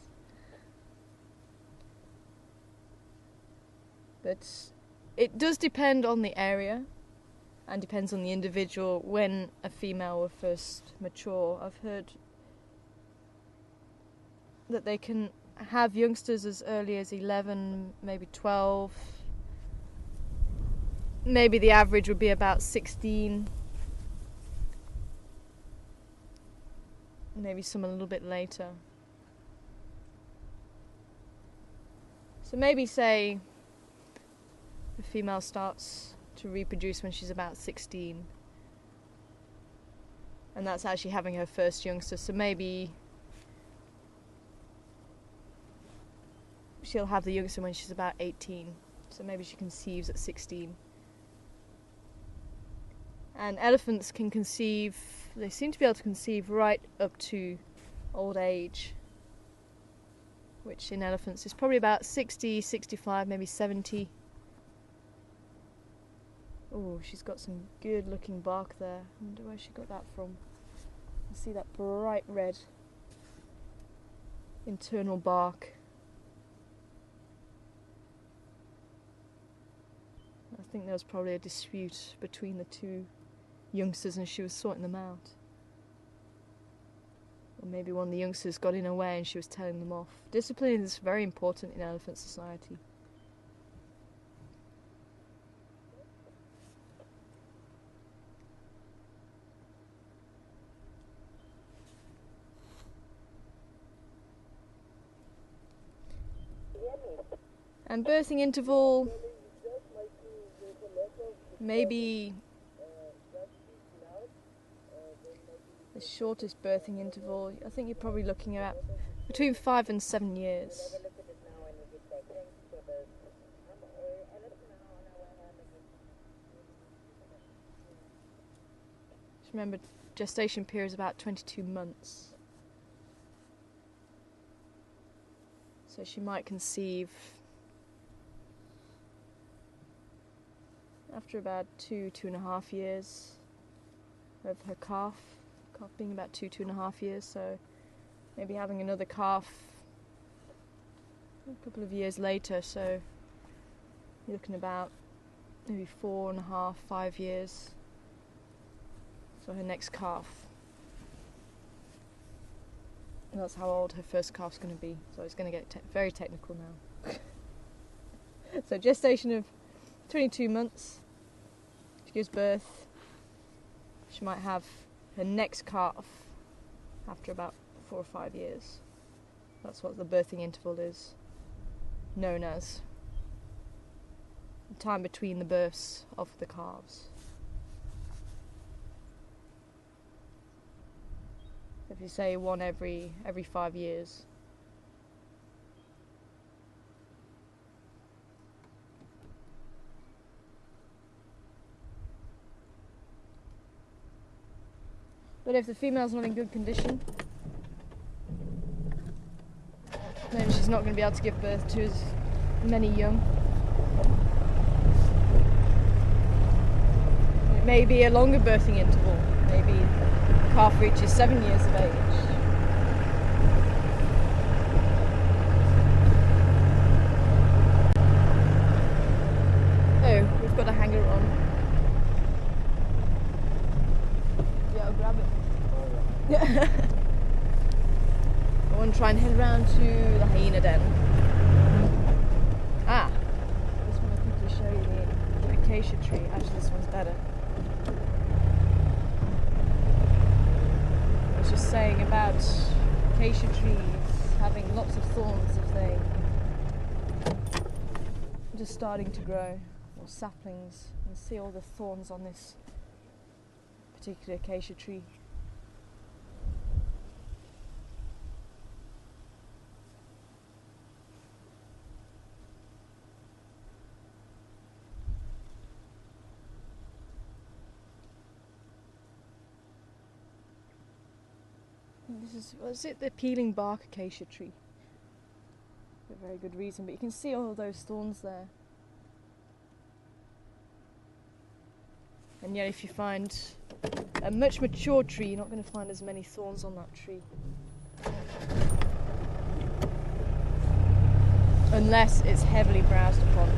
But it does depend on the area and depends on the individual when a female will first mature. I've heard that they can have youngsters as early as 11, maybe 12. Maybe the average would be about 16. Maybe some a little bit later. So maybe say the female starts to reproduce when she's about 16. And that's actually having her first youngster. So maybe she'll have the youngster when she's about 18. So maybe she conceives at 16. And elephants can conceive, they seem to be able to conceive right up to old age, which in elephants is probably about 60, 65, maybe 70. Oh, she's got some good looking bark there. I wonder where she got that from. I see that bright red internal bark. I think there was probably a dispute between the two youngsters and she was sorting them out. Or maybe one of the youngsters got in her way and she was telling them off. Discipline is very important in elephant society. And birthing interval, maybe the shortest birthing interval, I think you're probably looking at between 5 and 7 years. Just remember, gestation period is about 22 months. So she might conceive after about 2.5 years of her calf being about 2.5 years, so maybe having another calf a couple of years later, so you're looking about maybe 4.5, 5 years for her next calf. That's how old her first calf's going to be. So it's going to get very technical now. So gestation of 22 months. She gives birth. She might have her next calf after about 4 or 5 years. That's what the birthing interval is known as. The time between the births of the calves. If you say one every 5 years. But if the female's not in good condition, then she's not going to be able to give birth to as many young. It may be a longer birthing interval. Maybe the calf reaches 7 years of age. Oh, we've got a hanger on. Yeah, I'll grab it. Yeah. I want to try and head around to the hyena den. I just want to quickly show you the acacia tree. Actually, this one's better. I was just saying about acacia trees having lots of thorns if they are just starting to grow, or saplings. You can see all the thorns on this particular acacia tree. Was it the peeling bark acacia tree? For a very good reason, but you can see all of those thorns there. And yet if you find a much mature tree, you're not going to find as many thorns on that tree. Unless it's heavily browsed upon.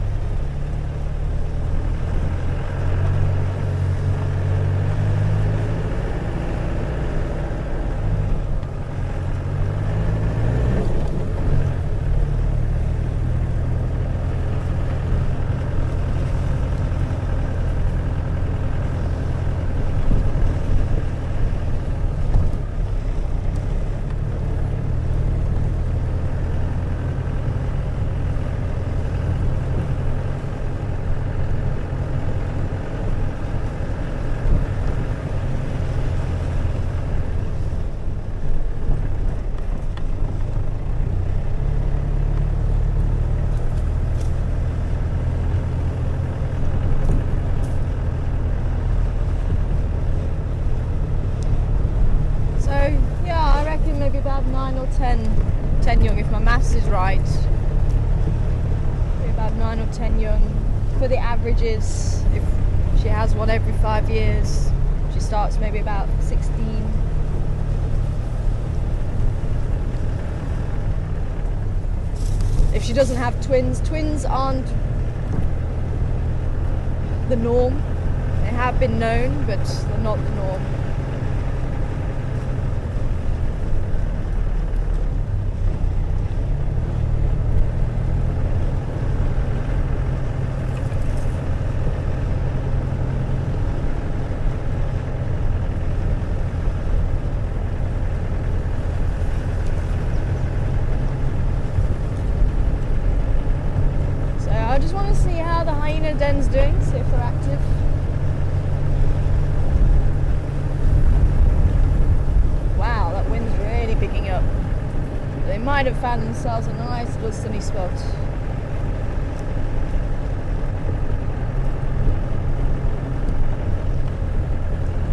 About 9 or 10 young, if my maths is right. Maybe about 9 or 10 young. For the averages, if she has one every 5 years, she starts maybe about 16. If she doesn't have twins, twins aren't the norm. They have been known, but they're not the norm. I just want to see how the hyena den's doing, see if they're active. Wow, that wind's really picking up. They might have found themselves a nice little sunny spot.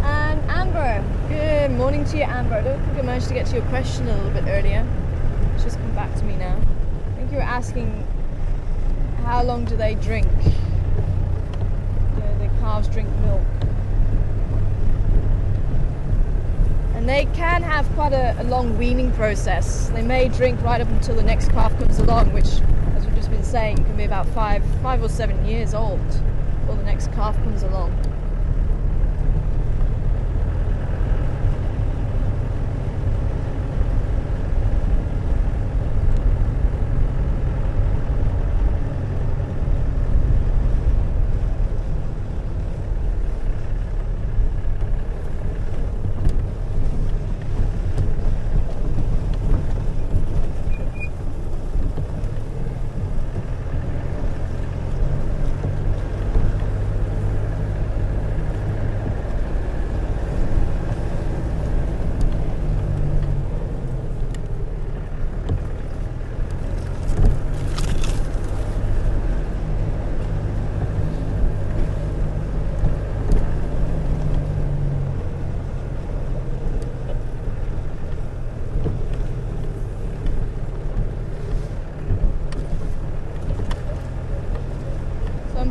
And Amber, good morning to you, Amber. I don't think I managed to get to your question a little bit earlier. It's just come back to me now. I think you were asking, how long do they drink? The calves drink milk. And they can have quite a long weaning process. They may drink right up until the next calf comes along, which, as we've just been saying, can be about 5 or 7 years old before the next calf comes along.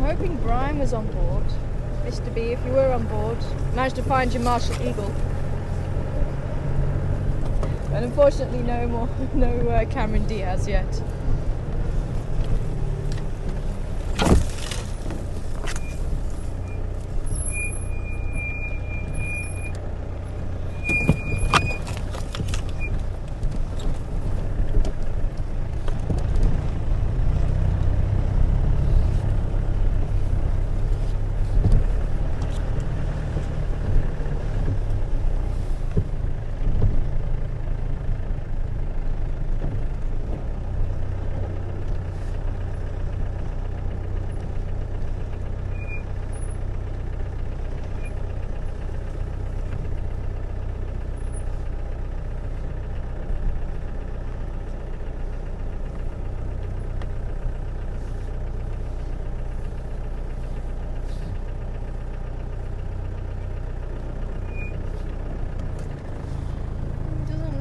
hoping Brian was on board. Mr. B, if you were on board, managed to find your Marshall Eagle. But unfortunately no Cameron Diaz yet.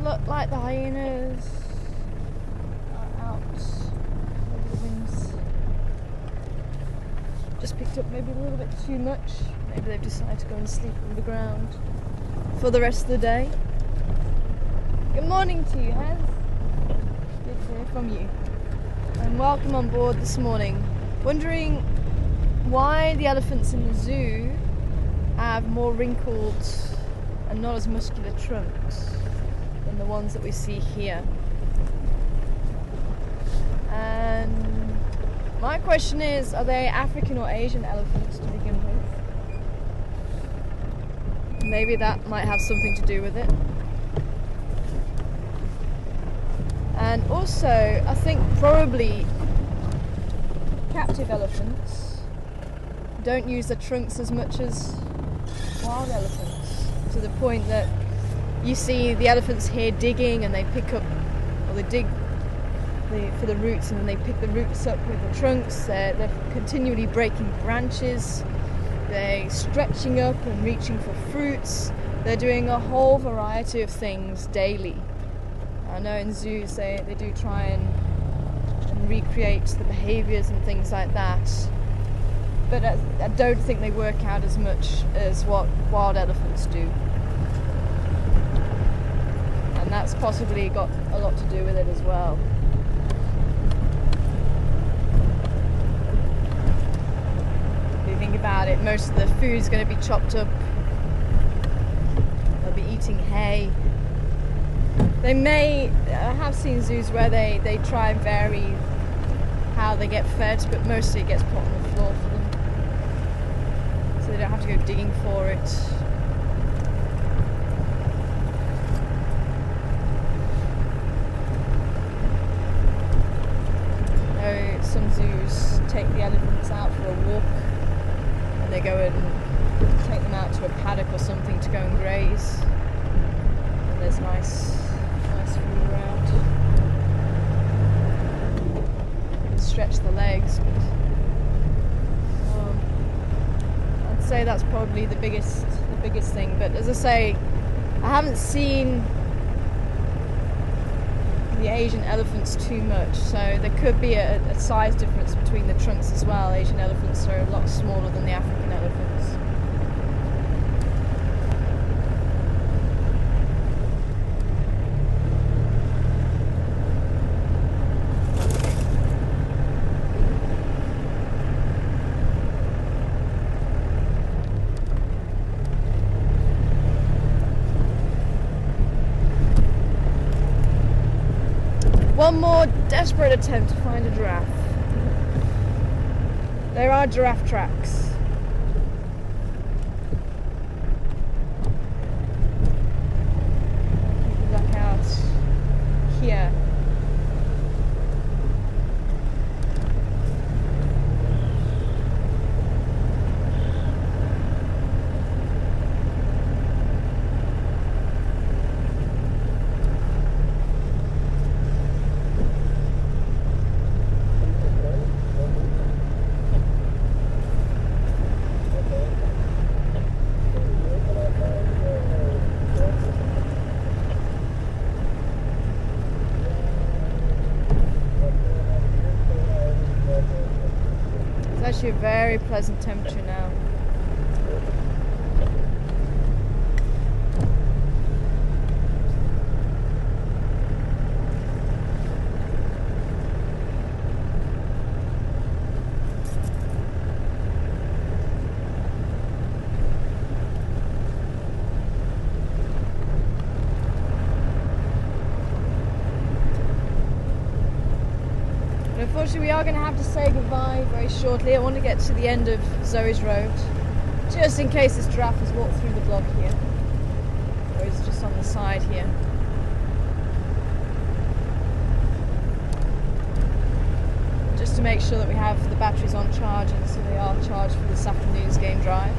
Look like the hyenas are out. Maybe the wings just picked up maybe a little bit too much. Maybe they've decided to go and sleep on the ground for the rest of the day. Good morning to you, Hez. Good to hear from you. And welcome on board this morning. Wondering why the elephants in the zoo have more wrinkled and not as muscular trunks than the ones that we see here. And my question is, are they African or Asian elephants to begin with? Maybe that might have something to do with it. And also, I think probably captive elephants don't use their trunks as much as wild elephants, to the point that you see the elephants here digging, and they pick up, or they dig for the roots, and then they pick the roots up with the trunks. They're continually breaking branches, they're stretching up and reaching for fruits. They're doing a whole variety of things daily. I know in zoos they do try and recreate the behaviours and things like that, but I don't think they work out as much as what wild elephants do. And that's possibly got a lot to do with it as well. If you think about it, most of the food's going to be chopped up. They'll be eating hay. They may, I have seen zoos where they try and vary how they get fed, but mostly it gets put on the floor for them, so they don't have to go digging for it. Some zoos take the elephants out for a walk, and they go and take them out to a paddock or something to go and graze, and there's nice food around. Stretch the legs, but I'd say that's probably the biggest thing. But as I say, I haven't seen the Asian elephants too much, so there could be a size difference between the trunks as well. Asian elephants are a lot smaller than the African elephants. One more desperate attempt to find a giraffe. There are giraffe tracks. Look out here. actually a very pleasant temperature now. Unfortunately, we are going to have to say goodbye very shortly. I want to get to the end of Zoe's Road, just in case this giraffe has walked through the block here, or is just on the side here. Just to make sure that we have the batteries on charge, and so they are charged for this afternoon's game drive.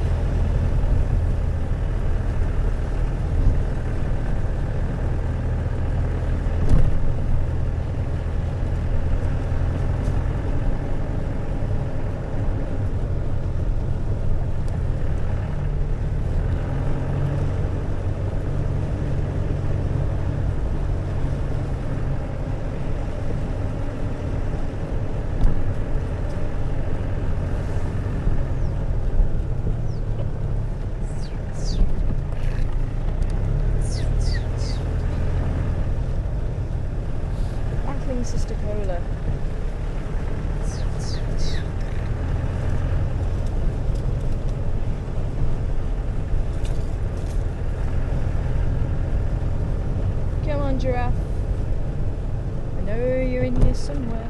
Sister Cola. Come on, giraffe. I know you're in here somewhere.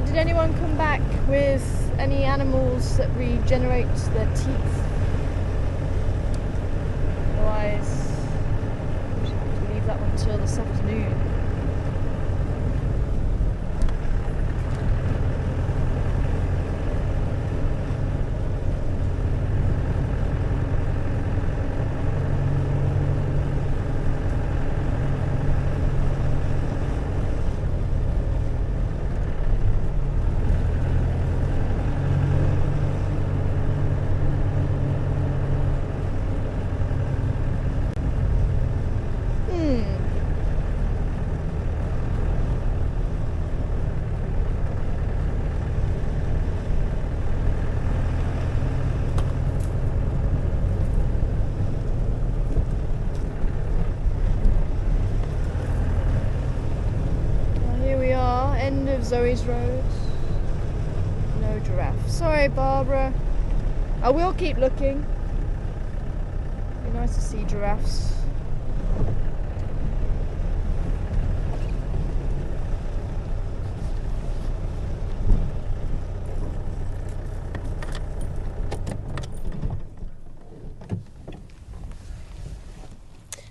Did anyone come back with any animals that regenerate their teeth? Otherwise, we should have to leave that one until this afternoon. End of Zoe's Road. No giraffe. Sorry, Barbara. I will keep looking. Be nice to see giraffes.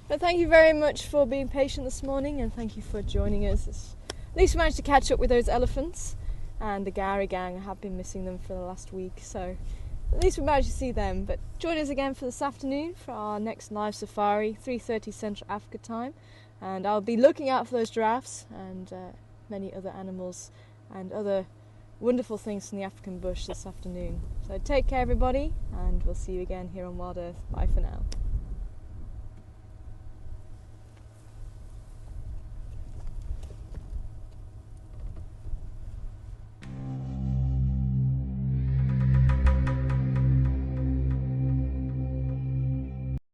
But thank you very much for being patient this morning, and thank you for joining us. At least we managed to catch up with those elephants, and the Gowrie gang. I have been missing them for the last week, so at least we managed to see them. But join us again for this afternoon for our next live safari, 3:30 Central Africa time, and I'll be looking out for those giraffes and many other animals and other wonderful things from the African bush this afternoon. So take care, everybody, and we'll see you again here on Wild Earth. Bye for now.